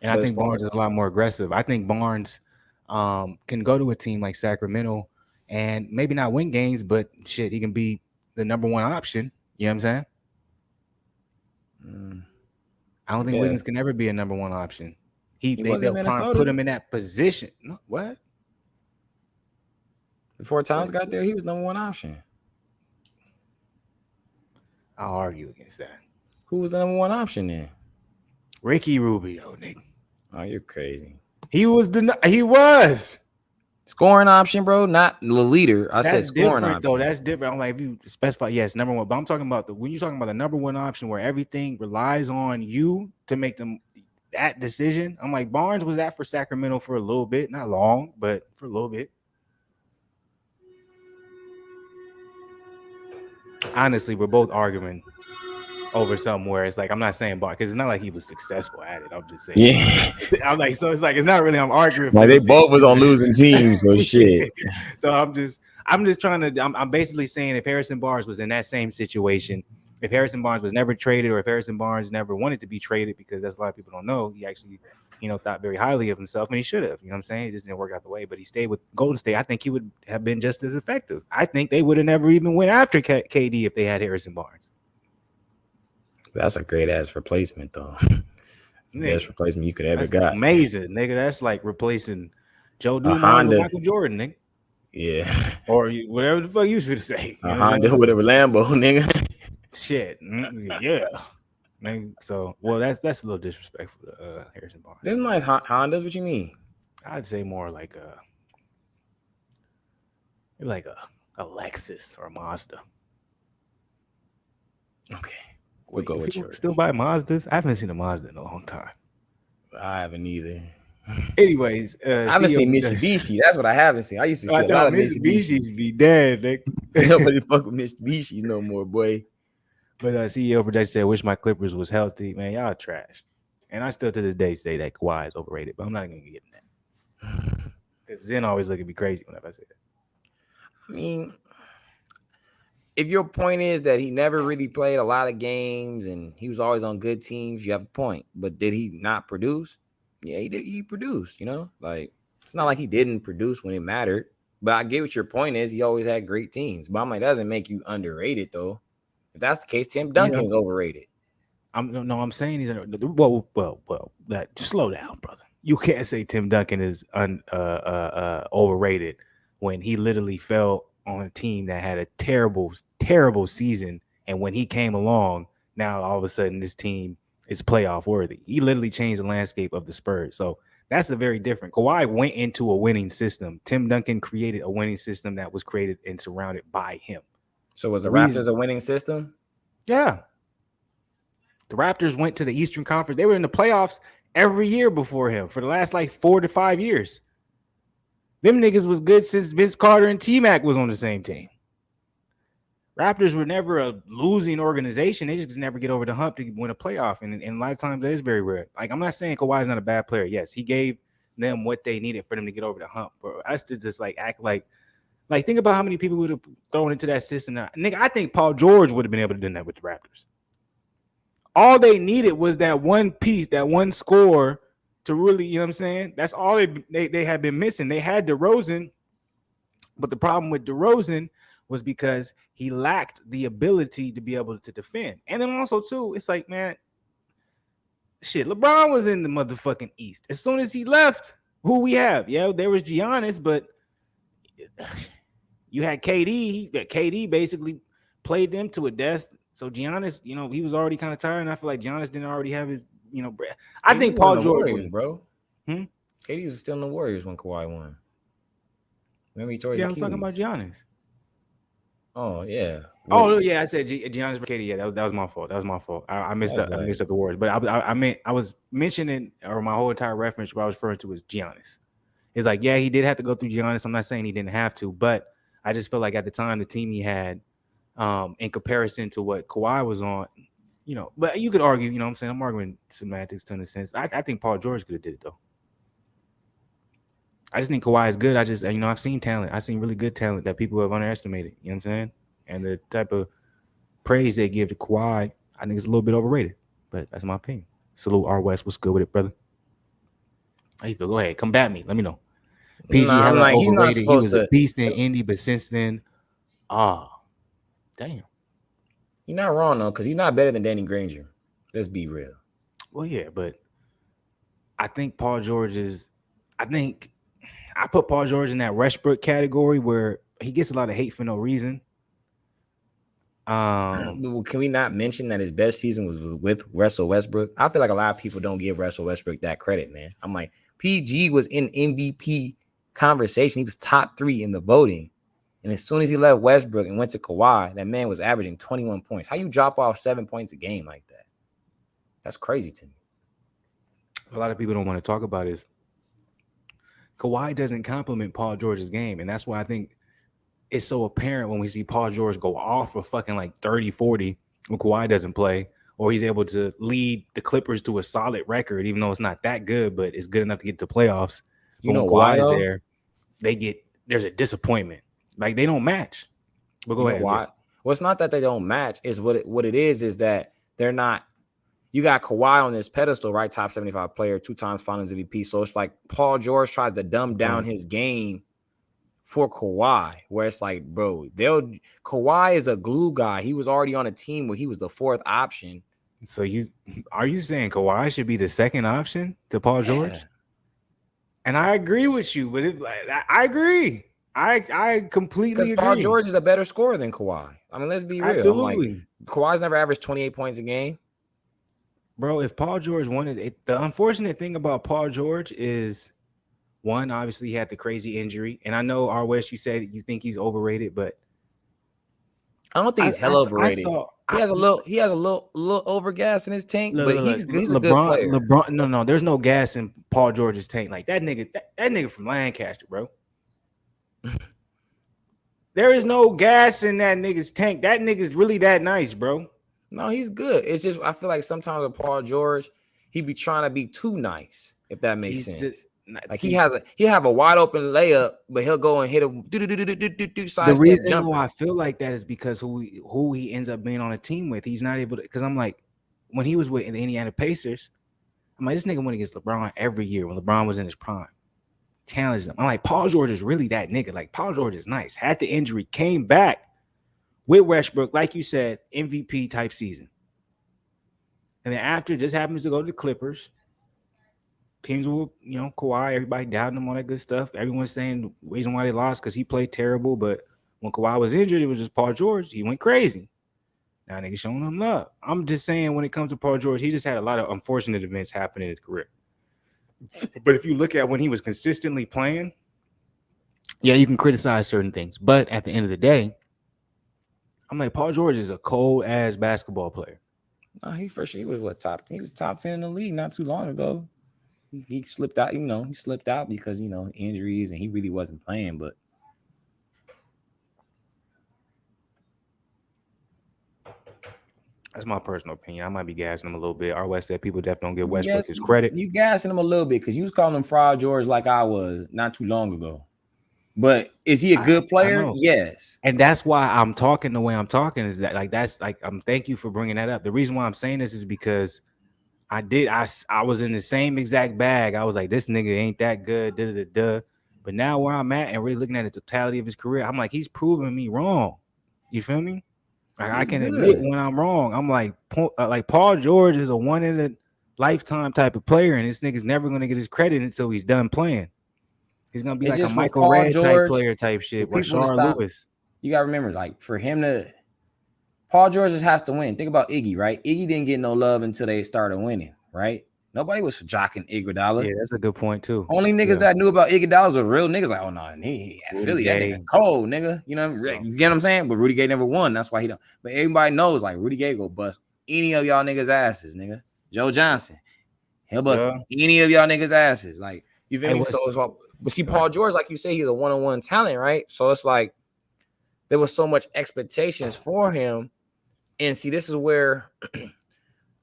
And I think Barnes is a lot more aggressive. I think Barnes can go to a team like Sacramento and maybe not win games, but shit, he can be the number 1 option. You know what I'm saying? I don't think Wiggins can ever be a number 1 option. They'll put him in that position. No, what? Before Towns got there, he was number 1 option. I'll argue against that. Who was the number one option then? Ricky Rubio, nigga. Oh, you're crazy. He was Scoring option, bro, not the leader. I said scoring option. Though. That's different. I'm like, if you specify, yes, number one. But I'm talking about when you're talking about the number one option where everything relies on you to make that decision. I'm like, Barnes was that for Sacramento for a little bit, not long, but for a little bit. Honestly, we're both arguing over somewhere. It's like, I'm not saying Barnes because it's not like he was successful at it. I'm just saying. Yeah. I'm like, so it's like, it's not really, I'm arguing. Like they both was on losing teams, so shit. So I'm just trying to, I'm basically saying if Harrison Barnes was in that same situation, if Harrison Barnes was never traded or if Harrison Barnes never wanted to be traded, because that's a lot of people don't know, he actually, thought very highly of himself, and he should have, what I'm saying? It just didn't work out the way, but he stayed with Golden State. I think he would have been just as effective. I think they would have never even went after KD if they had Harrison Barnes. That's a great ass replacement, though. It's the best replacement you could ever got. Amazing, nigga. That's like replacing Joe Dumars with Michael Jordan, nigga. Yeah. Or whatever the fuck you should say. A Honda, whatever Lambo, nigga. Shit. Yeah. Man, so that's a little disrespectful to Harrison Barnes. There's nice Hondas. What you mean? I'd say more like a Lexus or a Mazda. Okay. We'll go with yours. Still buy Mazdas? I haven't seen a Mazda in a long time. I haven't either. Anyways, I haven't seen Mitsubishi. That's what I haven't seen. I used to see a lot of Mitsubishis. Be dead, nigga. Nobody fuck with Mitsubishis no more, boy. But CEO Project said, "Wish my Clippers was healthy." Man, y'all trash. And I still to this day say that Kawhi is overrated, but I'm not gonna get in that. Because Zen always look at me crazy whenever I say that. I mean, if your point is that he never really played a lot of games and he was always on good teams, you have a point. But did he not produce? Yeah, he did. He produced, Like, it's not like he didn't produce when it mattered. But I get what your point is. He always had great teams. But I'm like, that doesn't make you underrated, though. If that's the case, Tim Duncan is overrated. I'm saying he's well. That slow down, brother. You can't say Tim Duncan is overrated when he literally fell on a team that had a terrible, terrible season, and when he came along, now all of a sudden this team is playoff worthy. He literally changed the landscape of the Spurs. So that's a very different. Kawhi went into a winning system. Tim Duncan created a winning system that was created and surrounded by him. So was the Raptors a winning system? Yeah. The Raptors went to the Eastern Conference. They were in the playoffs every year before him for the last 4 to 5 years. Them niggas was good since Vince Carter and T-Mac was on the same team. Raptors were never a losing organization. They just never get over the hump to win a playoff. And a lot of times that is very rare. Like, I'm not saying Kawhi's not a bad player. Yes, he gave them what they needed for them to get over the hump. But us to just act like think about how many people would have thrown into that system. Now, nigga, I think Paul George would have been able to do that with the Raptors. All they needed was that one piece, that one score to really, you know what I'm saying? That's all they had been missing. They had DeRozan, but the problem with DeRozan was because he lacked the ability to be able to defend. And then also, too, it's like, man, shit, LeBron was in the motherfucking East. As soon as he left, who we have? Yeah, there was Giannis, but you had KD. KD basically played them to a death. So Giannis, he was already kind of tired, and I feel like Giannis didn't already have his, I think Paul George, Warriors, bro. KD was still in the Warriors when Kawhi won. Remember he tore his Achilles. I'm talking about Giannis. Oh yeah. Oh yeah, I said Giannis for KD. Yeah, that was my fault. I missed up. I missed up the words. But I was mentioning, or my whole entire reference what I was referring to was Giannis. It's like, yeah, he did have to go through Giannis. I'm not saying he didn't have to, but I just feel like at the time the team he had, in comparison to what Kawhi was on, but you could argue, what I'm saying? I'm arguing semantics to an extent. I think Paul George could have did it though. I just think Kawhi is good. I've seen talent. I've seen really good talent that people have underestimated. You know what I'm saying? And the type of praise they give to Kawhi, I think it's a little bit overrated. But that's my opinion. Salute R West. What's good with it, brother? How you feel? Go ahead. Combat me. Let me know. PG had overrated. He was a beast in Indy, but since then, damn. You're not wrong though, because he's not better than Danny Granger. Let's be real. Well, yeah, but I think Paul George is. I put Paul George in that Westbrook category where he gets a lot of hate for no reason. Can we not mention that his best season was with Russell Westbrook? I feel like a lot of people don't give Russell Westbrook that credit, man. I'm like, PG was in MVP conversation. He was top 3 in the voting. And as soon as he left Westbrook and went to Kawhi, that man was averaging 21 points. How you drop off 7 points a game like that? That's crazy to me. A lot of people don't want to talk about is Kawhi doesn't complement Paul George's game. And that's why I think it's so apparent when we see Paul George go off for fucking like 30, 40 when Kawhi doesn't play, or he's able to lead the Clippers to a solid record, even though it's not that good, but it's good enough to get to playoffs. You know why? Kawhi's there, there's a disappointment. Like they don't match. But go ahead. Why? Well, it's not that they don't match. Is what it is that they're not. You got Kawhi on this pedestal, right? Top 75 player, 2 times Finals MVP. So it's like Paul George tries to dumb down his game for Kawhi, where it's like, bro, Kawhi is a glue guy. He was already on a team where he was the 4th option. So are you saying Kawhi should be the 2nd option to Paul George? And I agree with you, but I agree. I completely agree. Paul George is a better scorer than Kawhi. I mean, let's be real. Absolutely. Kawhi's never averaged 28 points a game. Bro, if Paul George wanted it, the unfortunate thing about Paul George is, one, obviously he had the crazy injury. And I know, West, you said you think he's overrated, but I don't think he's hell overrated. He has a little over gas in his tank, but he's a good player. LeBron, no, there's no gas in Paul George's tank. Like that nigga from Lancaster, bro. There is no gas in that nigga's tank. That nigga's really that nice, bro. No, he's good. It's just I feel like sometimes with Paul George, he be trying to be too nice, if that makes sense. Like he have a wide open layup, but he'll go and hit a the reason why I feel like that is because who he ends up being on a team with. He's not able to, because I'm like, when he was with the Indiana Pacers, I'm like, this nigga went against LeBron every year when LeBron was in his prime. Challenged him. I'm like, Paul George is really that nigga. Like Paul George is nice. Had the injury, came back with Westbrook, like you said, MVP type season. And then after, just happens to go to the Clippers. Teams will, Kawhi, everybody doubting him, all that good stuff. Everyone's saying the reason why they lost because he played terrible. But when Kawhi was injured, it was just Paul George. He went crazy. Now niggas showing him love. I'm just saying when it comes to Paul George, he just had a lot of unfortunate events happen in his career. But if you look at when he was consistently playing, yeah, you can criticize certain things. But at the end of the day, I'm like, Paul George is a cold-ass basketball player. No, he was top 10. He was top 10 in the league not too long ago. He slipped out, he slipped out because, injuries and he really wasn't playing, but that's my personal opinion. I might be gassing him a little bit. West said people definitely don't give Westbrook his credit. You gassing him a little bit because you was calling him Fraud George like I was not too long ago. But is he a good player? Yes. And that's why I'm talking the way I'm talking is that thank you for bringing that up. The reason why I'm saying this is because I was in the same exact bag. I was like, this nigga ain't that good. But now where I'm at and really looking at the totality of his career, I'm like, he's proving me wrong. You feel me? Like, I can admit when I'm wrong. I'm like Paul George is a one in a lifetime type of player, and this nigga's never gonna get his credit until he's done playing. He's gonna be like a Michael Redd type player type shit. Rashard Lewis. You gotta remember, like for him to Paul George just has to win. Think about Iggy, right? Iggy didn't get no love until they started winning, right? Nobody was jocking Iguodala. Yeah, that's a good point too. Only niggas that knew about Iguodala were real niggas. Like, oh no, he at Philly, that nigga cold, nigga. You get what I'm saying? But Rudy Gay never won. That's why he don't. But everybody knows, like Rudy Gay go bust any of y'all niggas' asses, nigga. Joe Johnson, he'll bust any of y'all niggas' asses. Like, you feel me? So it's all, but see, Paul George, like you say, he's a one-on-one talent, right? So it's like there was so much expectations for him. And see, this is where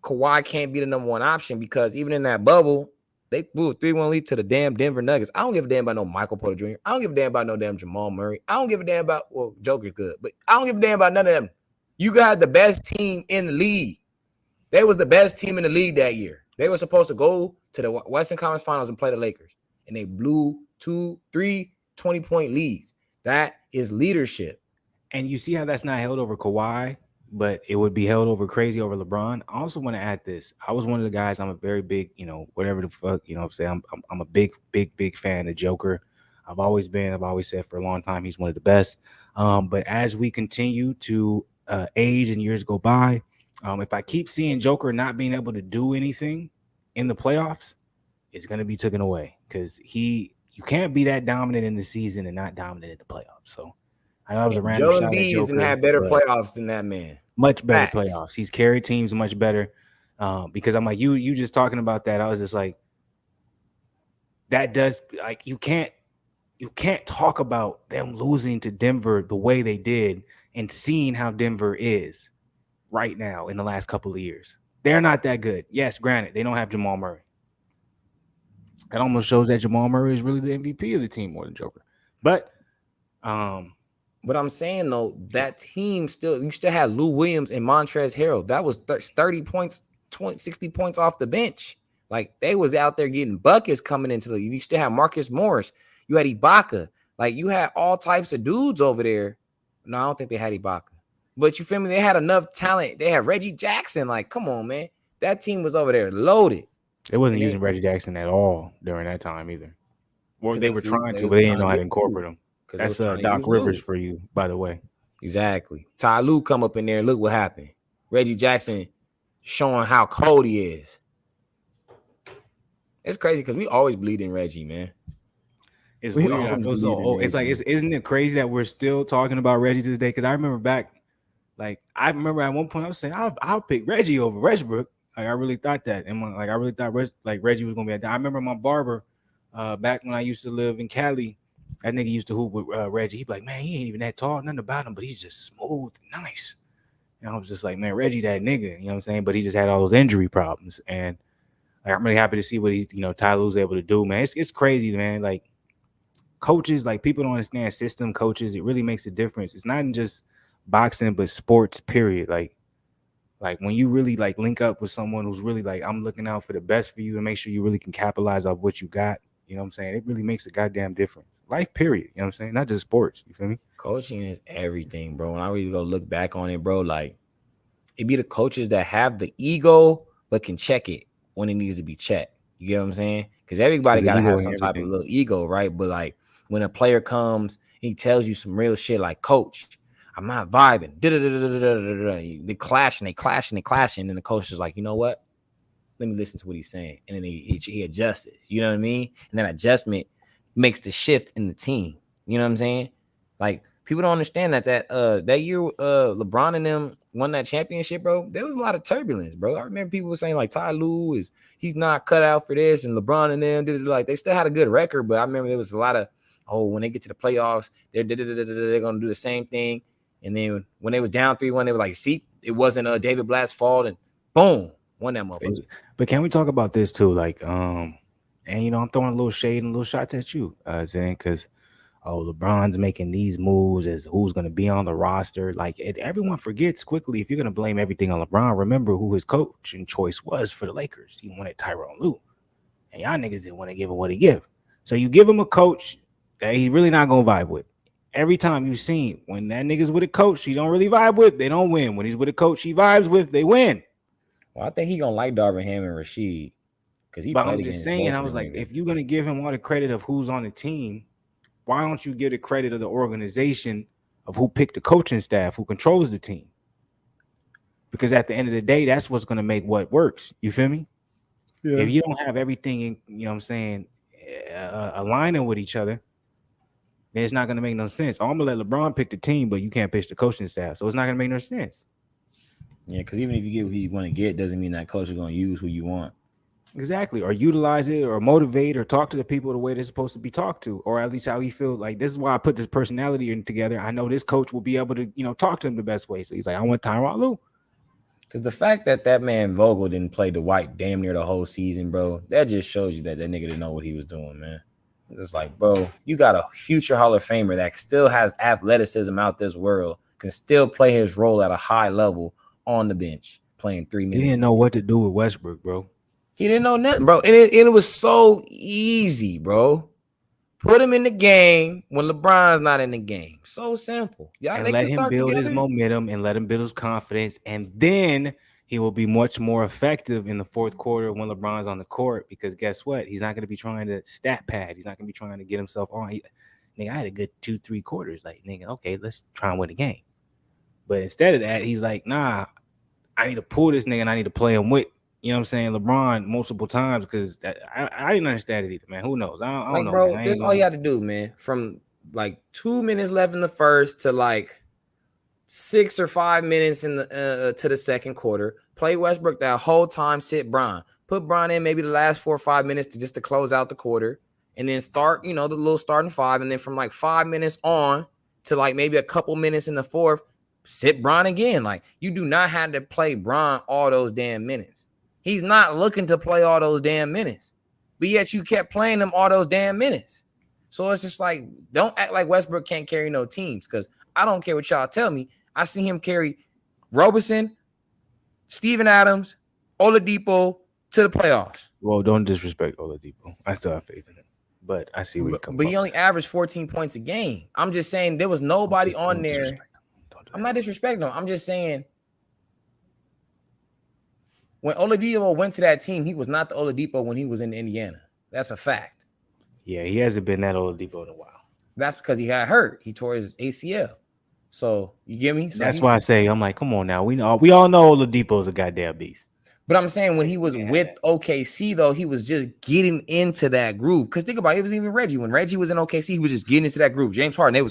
Kawhi can't be the number one option because even in that bubble, they blew a 3-1 lead to the damn Denver Nuggets. I don't give a damn about no Michael Porter Jr. I don't give a damn about no damn Jamal Murray. I don't give a damn about, well, Joker's good, but I don't give a damn about none of them. You got the best team in the league. They was the best team in the league that year. They were supposed to go to the Western Conference Finals and play the Lakers, and they blew 2-3 20-point leads. That is leadership. And you see how that's not held over Kawhi, but it would be held over crazy over LeBron. I also want to add this. I was one of the guys, I'm a very big, whatever the fuck, say I'm a big fan of Joker. I've always said for a long time, he's one of the best. But as we continue to age and years go by, if I keep seeing Joker not being able to do anything in the playoffs, it's going to be taken away because you can't be that dominant in the season and not dominant in the playoffs. So I know it was a random Joel shot at Embiid Joker. had better playoffs than that man. Much better Facts. playoffs. He's carried teams much better. Because I'm like, you just talking about that. I was just like, that does, like, you can't talk about them losing to Denver the way they did and seeing how Denver is right now in the last couple of years. They're not that good. Yes, granted, they don't have Jamal Murray. That almost shows that Jamal Murray is really the MVP of the team more than Joker. But I'm saying though, that team you still had Lou Williams and Montrezl Harrell. That was 30 points, 60 points off the bench. Like they was out there getting buckets coming into the. You still have Marcus Morris. You had Ibaka. Like you had all types of dudes over there. No, I don't think they had Ibaka. But you feel me? They had enough talent. They had Reggie Jackson. Like, come on, man. That team was over there loaded. They wasn't using Reggie Jackson at all during that time either. Or they were trying to, but they didn't know how to incorporate him. That's Doc Rivers for you, by the way. Exactly. Ty Lue come up in there and look what happened. Reggie Jackson showing how cold he is. It's crazy because we always believed in Reggie, man. It's weird. I feel so old. It's like, isn't it crazy that we're still talking about Reggie to this day? Because I remember back, like, I remember at one point I was saying, I'll pick Reggie over Westbrook. Like, I really thought that. And I really thought Reggie was going to be I remember my barber back when I used to live in Cali. That nigga used to hoop with Reggie. He'd be like, man, he ain't even that tall, nothing about him, but he's just smooth and nice. And I was just like, man, Reggie, that nigga, you know what I'm saying? But he just had all those injury problems. And like, I'm really happy to see what Ty Lue's able to do, man. It's crazy, man. Like, coaches, like, people don't understand system coaches. It really makes a difference. It's not in just boxing, but sports, period. Like when you really like link up with someone who's really like, I'm looking out for the best for you and make sure you really can capitalize off what you got. You know what I'm saying? It really makes a goddamn difference. Life, period. You know what I'm saying? Not just sports. You feel me? Coaching is everything, bro. When I really go look back on it, bro, like, it be the coaches that have the ego but can check it when it needs to be checked. You get what I'm saying? Because everybody got to have some type of little ego, right? But like when a player comes, he tells you some real shit like, coach, I'm not vibing. They clashing. And then the coach is like, you know what? Let me listen to what he's saying. And then he adjusts it. You know what I mean? And then adjustment makes the shift in the team. You know what I'm saying? Like, people don't understand that year LeBron and them won that championship, bro. There was a lot of turbulence, bro. I remember people were saying like Ty Lue he's not cut out for this, and LeBron and them did it. Like, they still had a good record, but I remember there was a lot of when they get to the playoffs, they're gonna do the same thing. And then when they was down 3-1, they were like, see, it wasn't David Blatt's fault, and boom, won that motherfucker. But can we talk about this too? Like, and I'm throwing a little shade and little shots at you, Zen, because LeBron's making these moves as who's going to be on the roster. Like, everyone forgets quickly, if you're going to blame everything on LeBron, remember who his coach and choice was for the Lakers. He wanted Tyronn Lue. And y'all niggas didn't want to give him what he give. So you give him a coach that he's really not going to vibe with. Every time you've seen when that nigga's with a coach he don't really vibe with, they don't win. When he's with a coach he vibes with, they win. Well, I think he going to like Darvin Ham and Rasheed. But I'm just saying, I was like, if you're going to give him all the credit of who's on the team, why don't you give the credit of the organization of who picked the coaching staff, who controls the team? Because at the end of the day, that's what's going to make what works. You feel me? Yeah. If you don't have everything, you know what I'm saying, aligning with each other, then it's not going to make no sense. I'm going to let LeBron pick the team, but you can't pick the coaching staff. So it's not going to make no sense. Yeah, because even if you get who you want to get, doesn't mean that coach is going to use who you want. Exactly. Or utilize it or motivate or talk to the people the way they're supposed to be talked to, or at least how he feels. Like, this is why I put this personality in together. I know this coach will be able to, talk to him the best way. So he's like, I want Tyronn Lue. Because the fact that man Vogel didn't play Dwight damn near the whole season, bro, that just shows you that nigga didn't know what he was doing, man. It's like, bro, you got a future Hall of Famer that still has athleticism out this world, can still play his role at a high level on the bench, playing 3 minutes. He didn't know what to do with Westbrook, bro. He didn't know nothing, bro. And it was so easy, bro. Put him in the game when LeBron's not in the game. So simple. And let him build his momentum and let him build his confidence. And then he will be much more effective in the fourth quarter when LeBron's on the court. Because guess what? He's not going to be trying to stat pad. He's not going to be trying to get himself on. Nigga, I had a good 2-3 quarters. Like, nigga, okay, let's try and win the game. But instead of that, he's like, nah, I need to pull this nigga and I need to play him with, you know what I'm saying, LeBron multiple times because I didn't understand it either, man. Who knows? I don't Like, know, bro, man. that's all you had to do, man. From like 2 minutes left in the first to like 6 or 5 minutes in the to the second quarter. Play Westbrook that whole time. Sit Bron. Put Bron in maybe the last 4 or 5 minutes to close out the quarter, and then start the little starting five, and then from like 5 minutes on to like maybe a couple minutes in the fourth, sit Bron again. Like you do not have to play Bron all those damn minutes. He's not looking to play all those damn minutes, but yet you kept playing him all those damn minutes. So it's just like, don't act like Westbrook can't carry no teams, because I don't care what y'all tell me. I see him carry Roberson, Steven Adams, Oladipo to the playoffs. Well, don't disrespect Oladipo. I still have faith in him, but I see where you come from. But he only averaged 14 points a game. I'm just saying there was nobody on there. I'm not disrespecting him. I'm just saying when Oladipo went to that team, he was not the Oladipo when he was in Indiana. That's a fact. Yeah, he hasn't been that Oladipo in a while. That's because he got hurt. He tore his ACL. So you get me? So that's why I say, I'm like, come on now. We all know Oladipo's a goddamn beast. But I'm saying when he was with OKC, though, he was just getting into that groove. Because think about it, was even Reggie. When Reggie was in OKC, he was just getting into that groove. James Harden,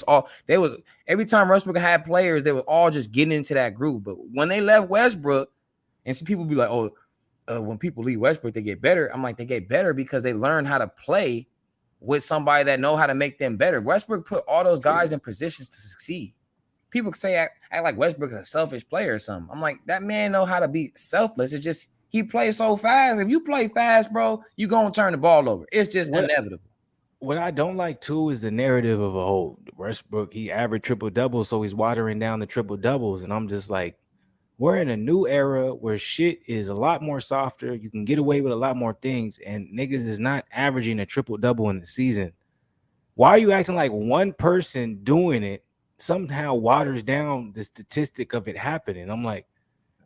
every time Westbrook had players, they were all just getting into that groove. But when they left Westbrook, and some people be like, when people leave Westbrook, they get better. I'm like, they get better because they learn how to play with somebody that know how to make them better. Westbrook put all those guys in positions to succeed. People say act like Westbrook is a selfish player or something. I'm like, that man know how to be selfless. It's just he plays so fast. If you play fast, bro, you gonna turn the ball over. It's just inevitable. What I don't like too is the narrative of a whole Westbrook. He averaged triple doubles, so he's watering down the triple doubles, and I'm just like, we're in a new era where shit is a lot more softer. You can get away with a lot more things, and niggas is not averaging a triple double in the season. Why are you acting like one person doing it somehow waters down the statistic of it happening? I'm like,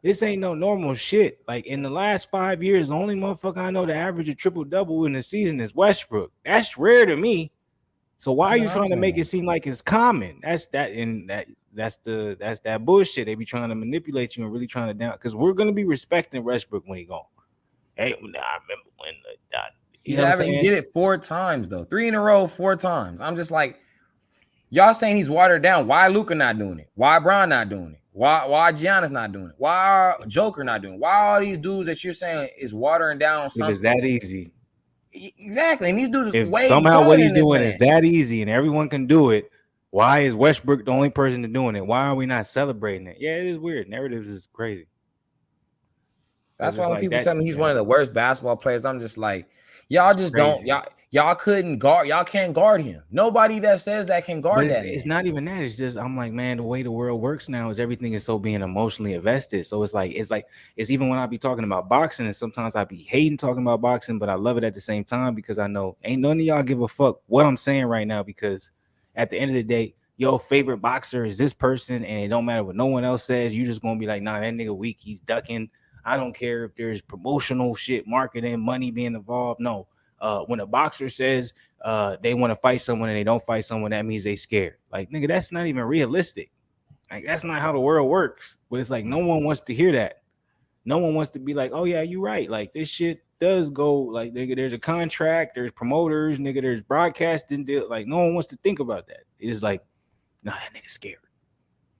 this ain't no normal shit. Like in the last 5 years, the only motherfucker I know to average a triple double in the season is Westbrook. That's rare to me. So why are you trying to make it seem like it's common? That's that bullshit. They be trying to manipulate you and really trying to down, because we're gonna be respecting Westbrook when he gone. Hey, I remember when he did it 4 times though, 3 in a row, 4 times. I'm just like, y'all saying he's watered down. Why Luka not doing it? Why Bron not doing it? Why Giannis not doing it? Why Joker not doing it? Why all these dudes that you're saying is watering down something? It's that easy. Exactly. And these dudes is way somehow what he's doing is that easy and everyone can do it. Why is Westbrook the only person doing it? Why are we not celebrating it? Yeah, it is weird. Narratives is crazy. That's why when people tell me he's one of the worst basketball players, I'm just like, y'all just don't, y'all couldn't guard, y'all can't guard him. Nobody that says that can guard that. It's not even that. It's just, I'm like, man, the way the world works now is everything is so being emotionally invested. So it's even when I be talking about boxing, and sometimes I be hating talking about boxing, but I love it at the same time because I know ain't none of y'all give a fuck what I'm saying right now, because at the end of the day, your favorite boxer is this person, and it don't matter what no one else says. You just gonna be like, nah, that nigga weak. He's ducking. I don't care if there's promotional shit, marketing, money being involved. No, when a boxer says they want to fight someone and they don't fight someone, that means they scared. Like, nigga, that's not even realistic. Like, that's not how the world works. But it's like no one wants to hear that. No one wants to be like, oh yeah, you're right. Like, this shit does go, like, nigga, there's a contract, there's promoters, nigga, there's broadcasting deal. Like, no one wants to think about that. It's like, nah, that nigga's scared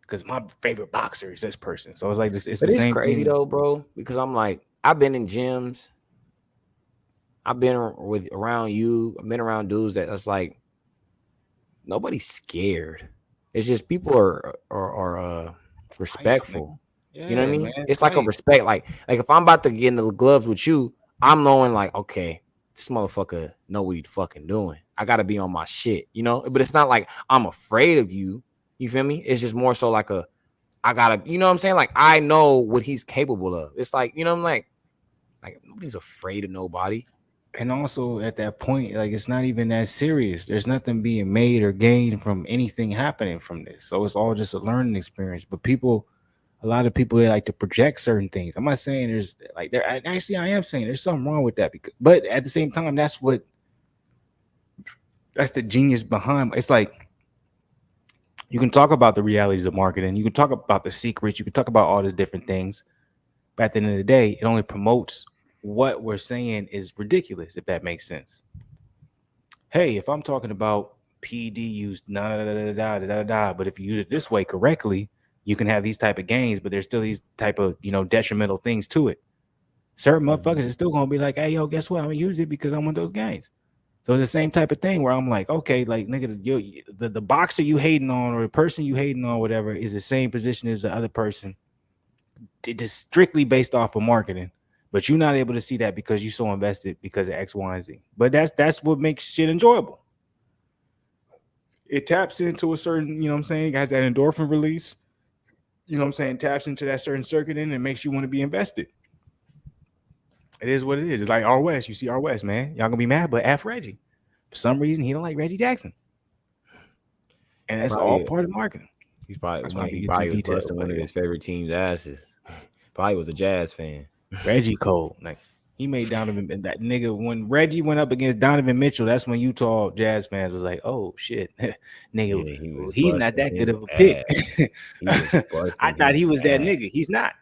because my favorite boxer is this person. So it's like this. It's crazy though, bro. Because I'm like, I've been in gyms, I've been around you, I've been around dudes that's like, nobody's scared. It's just people are respectful. Yeah, you know what I mean? Man, it's like a respect. Like if I'm about to get in the gloves with you, I'm knowing like, okay, this motherfucker know what he's fucking doing. I gotta be on my shit, you know. But it's not like I'm afraid of you. You feel me? It's just more so like I gotta, you know what I'm saying? Like, I know what he's capable of. It's like, you know, I'm like nobody's afraid of nobody. And also at that point, like, it's not even that serious. There's nothing being made or gained from anything happening from this. So it's all just a learning experience. But a lot of people, they like to project certain things. I'm not saying there's like I am saying there's something wrong with that, but at the same time, that's the genius behind. It's like You can talk about the realities of marketing. You can talk about the secrets. You can talk about all these different things. But at the end of the day, it only promotes what we're saying is ridiculous, if that makes sense. Hey, if I'm talking about PD use da da da da da da da, but if you use it this way correctly, you can have these type of gains, but there's still these type of detrimental things to it. Certain motherfuckers are still gonna be like, hey yo, guess what? I'm gonna use it because I want those gains. So it's the same type of thing where I'm like, okay, like nigga, the boxer you hating on or the person you hating on, whatever, is the same position as the other person. Just strictly based off of marketing. But you're not able to see that because you're so invested because of X, Y, and Z. But that's what makes shit enjoyable. It taps into a certain, you know what I'm saying, it has that endorphin release. You know what I'm saying? Taps into that certain circuit in and makes you want to be invested. It is what it is. It's like R West. You see R West, man. Y'all gonna be mad, but F Reggie. For some reason, he don't like Reggie Jackson. And that's all part of marketing. He probably was busting one of his favorite team's asses. Probably was a Jazz fan. Reggie Cole. Like he made Donovan, that nigga, when Reggie went up against Donovan Mitchell, that's when Utah Jazz fans was like, oh shit. Nigga, he's not that good of a pick. I thought he was that nigga. He's not.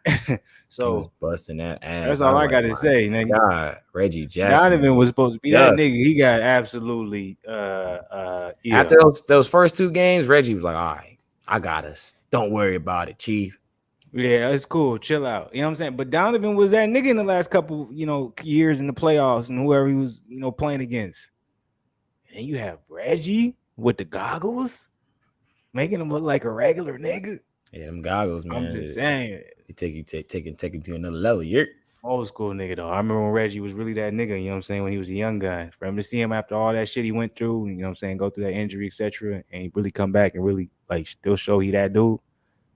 So he was busting that ass. That's all I gotta say, nigga. God, Reggie Jackson. Donovan was supposed to be that nigga. He got absolutely After those first two games, Reggie was like, all right, I got us. Don't worry about it, Chief. Yeah, it's cool. Chill out. You know what I'm saying? But Donovan was that nigga in the last couple, years in the playoffs and whoever he was, playing against. And you have Reggie with the goggles, making him look like a regular nigga. Yeah, them goggles, man. I'm just saying. They take you to another level. You're old school nigga, though. I remember when Reggie was really that nigga, you know what I'm saying, when he was a young guy. For him to see him after all that shit he went through, you know what I'm saying, go through that injury, etc., and he really come back and really, like, still show he that dude,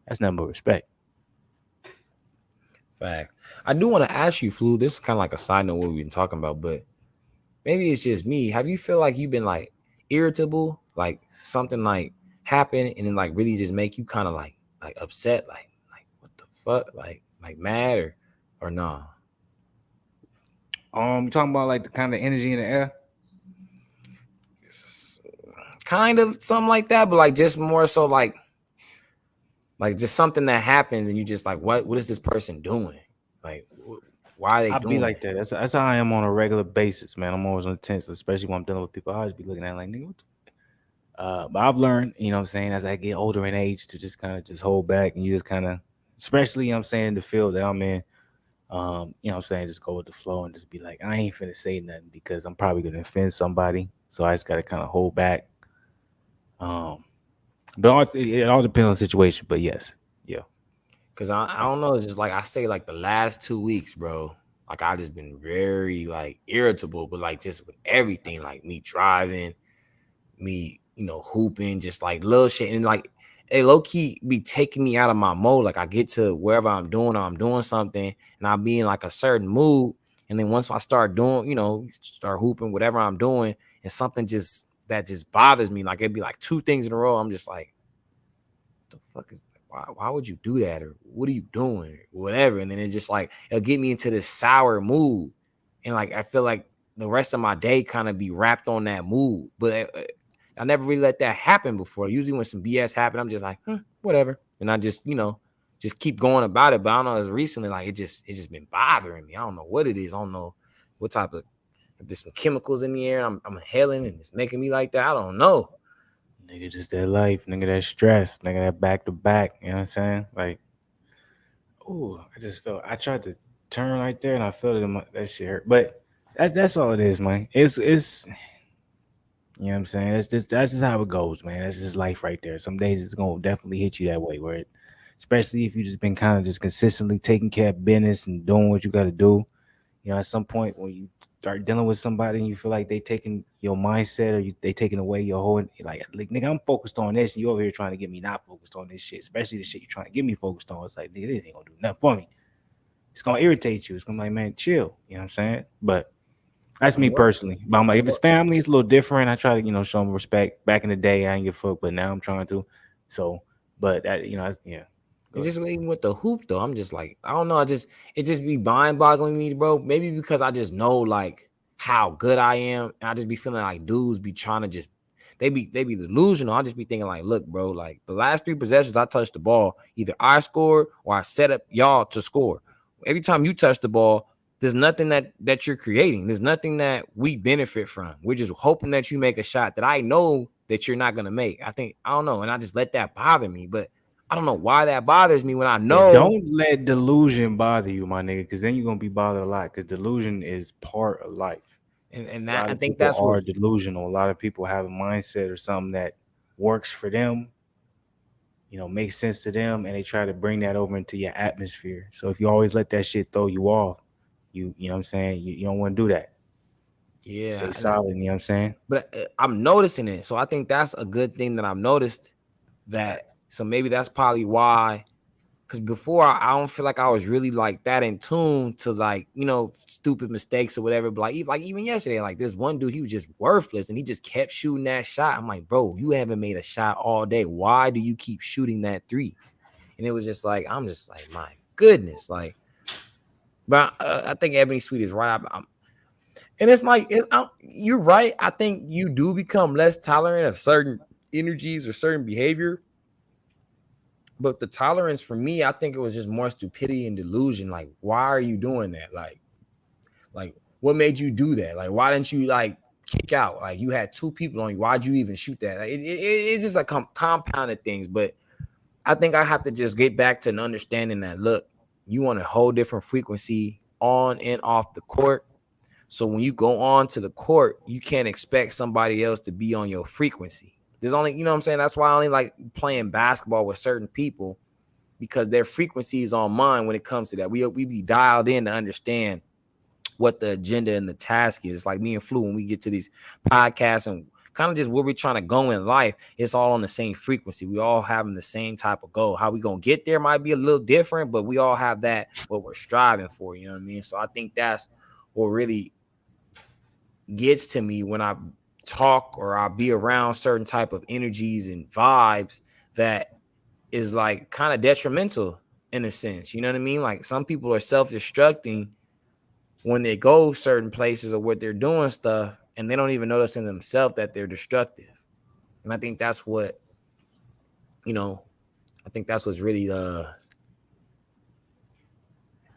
that's nothing but respect. Fact. I do want to ask you, Flu, this is kind of like a side note what we've been talking about, but maybe it's just me. Have you feel like you've been like irritable, like something like happened and then like really just make you kind of like upset, like what the fuck, like mad or nah? You talking about like the kind of energy in the air? Kind of something like that, but like just more so like just something that happens and you just like, what is this person doing? Like, why are they doing be like that? That's how I am on a regular basis, man. I'm always intense, especially when I'm dealing with people. I always be looking at like, nigga, what the but I've learned, you know what I'm saying, as I get older in age to just kind of just hold back and you just kind of, especially, you know what I'm saying, the field that I'm in, you know what I'm saying, just go with the flow and just be like, I ain't finna say nothing because I'm probably gonna offend somebody. So I just gotta kind of hold back. But it all depends on the situation. But yes, yeah. Cause I don't know. It's just like I say, like the last 2 weeks, bro. Like I just been very like irritable, but like just with everything, like me driving, me hooping, just like little shit, and like it low key be taking me out of my mode. Like I get to wherever I'm doing something, and I'll be in like a certain mood, and then once I start doing, start hooping, whatever I'm doing, and something just bothers me. Like it'd be like 2 things in a row. I'm just like, what the fuck is that? Why would you do that? Or what are you doing? Or whatever. And then it's just like, it'll get me into this sour mood. And like, I feel like the rest of my day kind of be wrapped on that mood. But I never really let that happen before. Usually when some BS happen, I'm just like, whatever. And I just, just keep going about it. But I don't know, as recently, like it just been bothering me. I don't know what it is. I don't know what type of, if there's some chemicals in the air, I'm inhaling and it's making me like that. I don't know. Nigga, just that life, nigga, that stress, nigga, that back to back. You know what I'm saying? Like, ooh, I tried to turn right there and I felt it in that shit hurt. But that's all it is, man. It's you know what I'm saying? That's just how it goes, man. That's just life right there. Some days it's gonna definitely hit you that way, especially if you just been kind of just consistently taking care of business and doing what you gotta do. At some point when you start dealing with somebody and you feel like they taking your mindset or they taking away your whole, like nigga, I'm focused on this and you over here trying to get me not focused on this shit, especially the shit you're trying to get me focused on. It's like, nigga, this ain't gonna do nothing for me. It's gonna irritate you. It's gonna be like, man, chill. You know what I'm saying? But that's me personally. But I'm like, if it's family, it's a little different. I try to, show them respect. Back in the day, I didn't give a fuck, but now I'm trying to. So, but that, yeah. Just even with the hoop though, I'm just like, I don't know. It just be mind-boggling me, bro. Maybe because I just know like how good I am. And I just be feeling like dudes be trying to just they be delusional. I'll just be thinking like, look, bro, like the last 3 possessions I touched the ball, either I scored or I set up y'all to score. Every time you touch the ball, there's nothing that you're creating. There's nothing that we benefit from. We're just hoping that you make a shot that I know that you're not gonna make. I don't know, and I just let that bother me, but I don't know why that bothers me when I know. Don't let delusion bother you, my nigga, because then you're gonna be bothered a lot. Because delusion is part of life. And A that lot I of think people that's are what delusional. A lot of people have a mindset or something that works for them, makes sense to them, and they try to bring that over into your atmosphere. So if you always let that shit throw you off, you know what I'm saying, you don't want to do that. Stay solid, you know what I'm saying? But I'm noticing it. So I think that's a good thing that I've noticed that. So maybe that's probably why. Because before I don't feel like I was really like that in tune to like, stupid mistakes or whatever. But like even yesterday, like this one dude, he was just worthless and he just kept shooting that shot. I'm like, bro, you haven't made a shot all day. Why do you keep shooting that 3? And it was just like, I'm just like, my goodness. Like, but I think Ebony Sweet is right. And it's like, you're right. I think you do become less tolerant of certain energies or certain behavior. But the tolerance for me, I think it was just more stupidity and delusion. Like, why are you doing that? Like what made you do that? Like, why didn't you like kick out? Like, you had 2 people on you. Why'd you even shoot that? Like, it's just like compounded things. But I think I have to just get back to an understanding that, look, you want a whole different frequency on and off the court. So when you go on to the court, you can't expect somebody else to be on your frequency. There's only, you know what I'm saying? That's why I only like playing basketball with certain people, because their frequency is on mine when it comes to that. We be dialed in to understand what the agenda and the task is. It's like me and Flu, when we get to these podcasts and kind of just where we're trying to go in life, it's all on the same frequency. We all having the same type of goal. How we going to get there might be a little different, but we all have that, what we're striving for, you know what I mean? So I think that's what really gets to me when I talk or I'll be around certain type of energies and vibes that is like kind of detrimental in a sense. You know what I mean? Like some people are self-destructing when they go certain places or what they're doing stuff, and they don't even notice in themselves that they're destructive. And I think that's what, I think that's what's really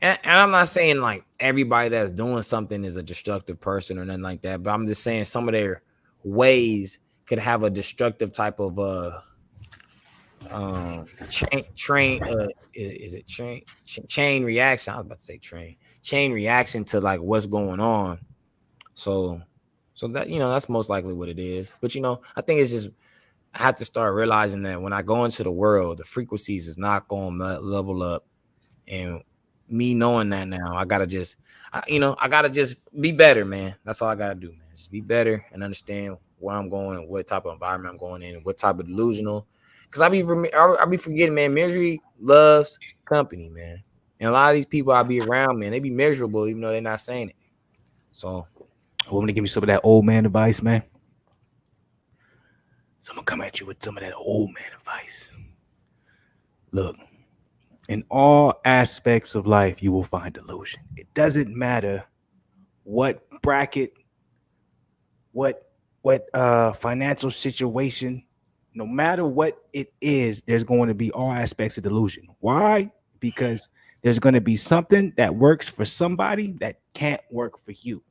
and I'm not saying like everybody that's doing something is a destructive person or nothing like that, but I'm just saying some of their ways could have a destructive type of chain reaction. I was about to say chain reaction to like what's going on. So that, that's most likely what it is. But I think it's just, I have to start realizing that when I go into the world, the frequencies is not going to level up. And me knowing that now, I gotta just be better, man. That's all I gotta do, man. Just be better and understand where I'm going and what type of environment I'm going in and what type of delusional. Because I be forgetting, man. Misery loves company, man. And a lot of these people I be around, man, they be miserable even though they're not saying it. So, want me to give you some of that old man advice, man? So I'm gonna come at you with some of that old man advice. Look. In all aspects of life, you will find delusion. It doesn't matter what bracket, what financial situation, no matter what it is, there's going to be all aspects of delusion. Why? Because there's going to be something that works for somebody that can't work for you.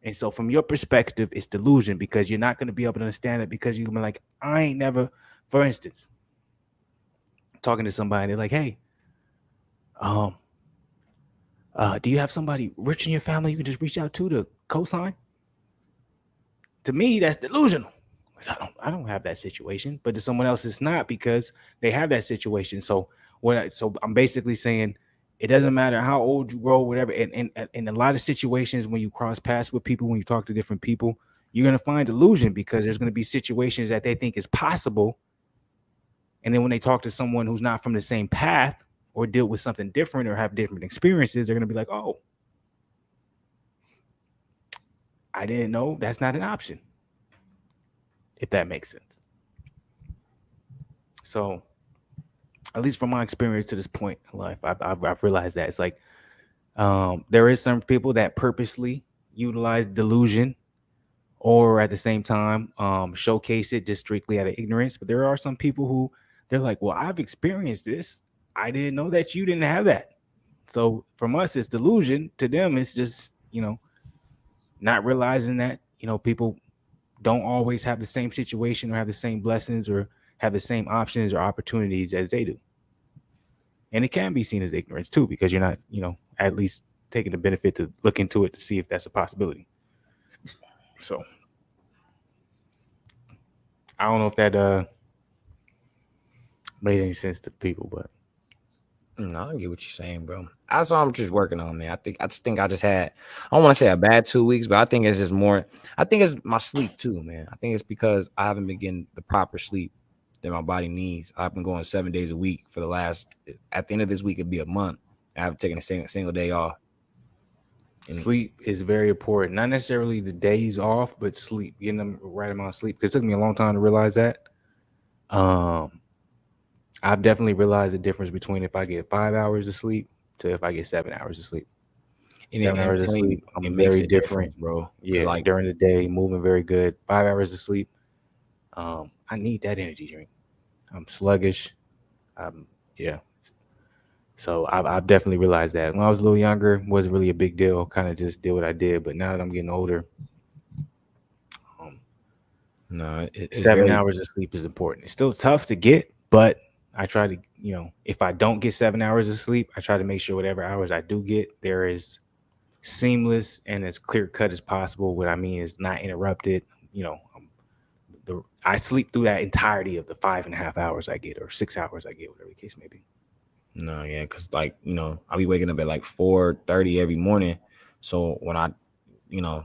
And so from your perspective, it's delusion because you're not going to be able to understand it because you're going to be like, I ain't never, for instance, talking to somebody, they're like, hey, do you have somebody rich in your family you can just reach out to co-sign? To me, that's delusional. I don't have that situation, but to someone else, it's not because they have that situation. So I'm basically saying it doesn't matter how old you grow, whatever. And in a lot of situations, when you cross paths with people, when you talk to different people, you're gonna find delusion because there's gonna be situations that they think is possible, and then when they talk to someone who's not from the same path, or deal with something different or have different experiences, they're going to be like, oh, I didn't know that's not an option. If that makes sense. So at least from my experience to this point in life, I've realized that it's like there is some people that purposely utilize delusion or at the same time showcase it just strictly out of ignorance. But there are some people who they're like, well, I've experienced this. I didn't know that you didn't have that. So from us, it's delusion. To them, it's just, not realizing that, people don't always have the same situation or have the same blessings or have the same options or opportunities as they do. And it can be seen as ignorance too, because you're not, at least taking the benefit to look into it to see if that's a possibility. So I don't know if that made any sense to people, but No, I get what you're saying, bro. That's what I'm just working on, man. I just had, I don't want to say a bad 2 weeks, but I think it's just more. I think it's my sleep too, man. I think it's because I haven't been getting the proper sleep that my body needs. I've been going 7 days a week for the last. At the end of this week, it'd be a month. I haven't taken a single day off. Sleep is very important. Not necessarily the days off, but sleep, getting them right amount of sleep. Because it took me a long time to realize that. I've definitely realized the difference between if I get 5 hours of sleep to if I get 7 hours of sleep. And 7 hours of sleep, I'm very different, bro. Yeah, like during the day, moving very good. 5 hours of sleep, I need that energy drink. I'm sluggish. Yeah. So I've definitely realized that. When I was a little younger, wasn't really a big deal. Kind of just did what I did. But now that I'm getting older, no, it's 7 hours of sleep is important. It's still tough to get, but I try to, if I don't get 7 hours of sleep, I try to make sure whatever hours I do get, there is seamless and as clear cut as possible. What I mean is not interrupted. I sleep through that entirety of the 5.5 hours I get or 6 hours I get, whatever the case may be. No, yeah, because I'll be waking up at like 4:30 every morning. So when I,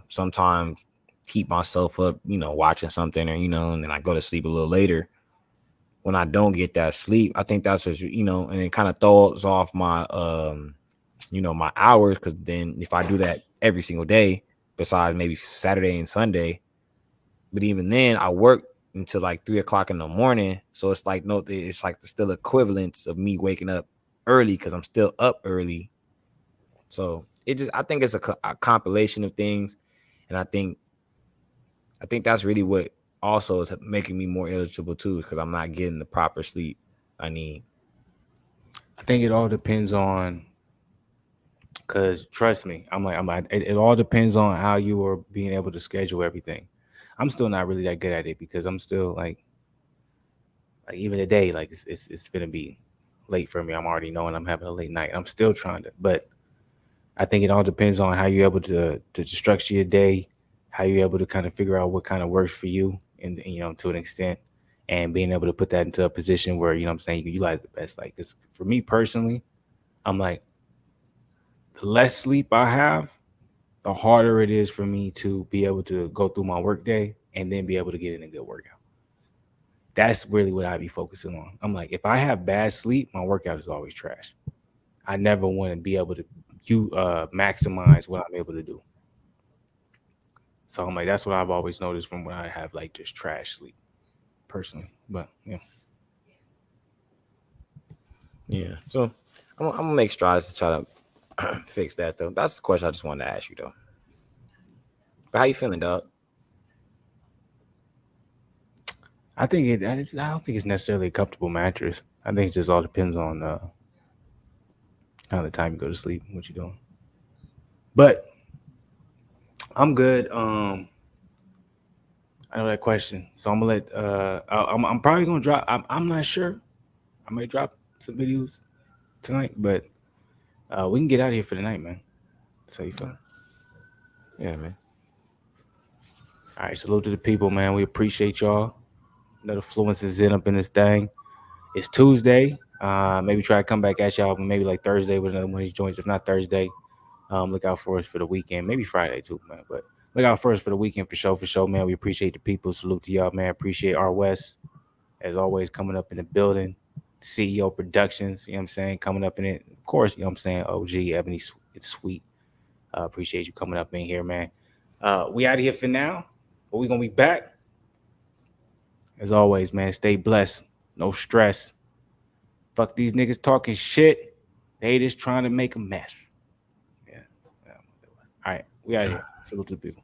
sometimes keep myself up, watching something or, and then I go to sleep a little later. When I don't get that sleep, I think that's what, and it kind of throws off my, my hours. Because then if I do that every single day, besides maybe Saturday and Sunday, but even then I work until like 3 o'clock in the morning. So it's like, no, it's like the still equivalence of me waking up early because I'm still up early. So I think it's a compilation of things. And I think that's really what also is making me more eligible too, because I'm not getting the proper sleep I need. I think it all depends on, because trust me, it all depends on how you are being able to schedule everything. I'm still not really that good at it because I'm still like even today, like it's gonna be late for me. I'm already knowing I'm having a late night. I'm still trying to, but I think it all depends on how you're able to structure your day, how you're able to kind of figure out what kind of works for you, and to an extent, and being able to put that into a position where what I'm saying, you can utilize the best. Like, 'cause for me personally, I'm like, the less sleep I have, the harder it is for me to be able to go through my workday and then be able to get in a good workout. That's really what I be focusing on. I'm like, if I have bad sleep, my workout is always trash. I never want to be able to maximize what I'm able to do. So I'm like, that's what I've always noticed from when I have like just trash sleep, personally. But yeah. Yeah. So I'm gonna make strides to try to fix that though. That's the question I just wanted to ask you though. But how you feeling, dog? I don't think it's necessarily a comfortable mattress. I think it just all depends on kind of the time you go to sleep, what you're doing. But I'm good. I know that question, so I'm gonna let. I'm probably gonna drop. I'm not sure. I might drop some videos tonight, but we can get out of here for the night, man. That's how you feel. Yeah, man. All right, salute to the people, man. We appreciate y'all. Another Fluence and Zen up in this thing. It's Tuesday. Maybe try to come back at y'all, maybe like Thursday with another one of these joints. If not Thursday, look out for us for the weekend. Maybe Friday too, man. But look out for us for the weekend for sure, man. We appreciate the people. Salute to y'all, man. Appreciate our West, as always, coming up in the building. CEO Productions, you know what I'm saying? Coming up in it. Of course, you know what I'm saying? OG, Ebony, it's sweet. Appreciate you coming up in here, man. We out of here for now, but we're going to be back. As always, man, stay blessed. No stress. Fuck these niggas talking shit. They just trying to make a mess. Yeah. All right. We out of here. Salute to the people.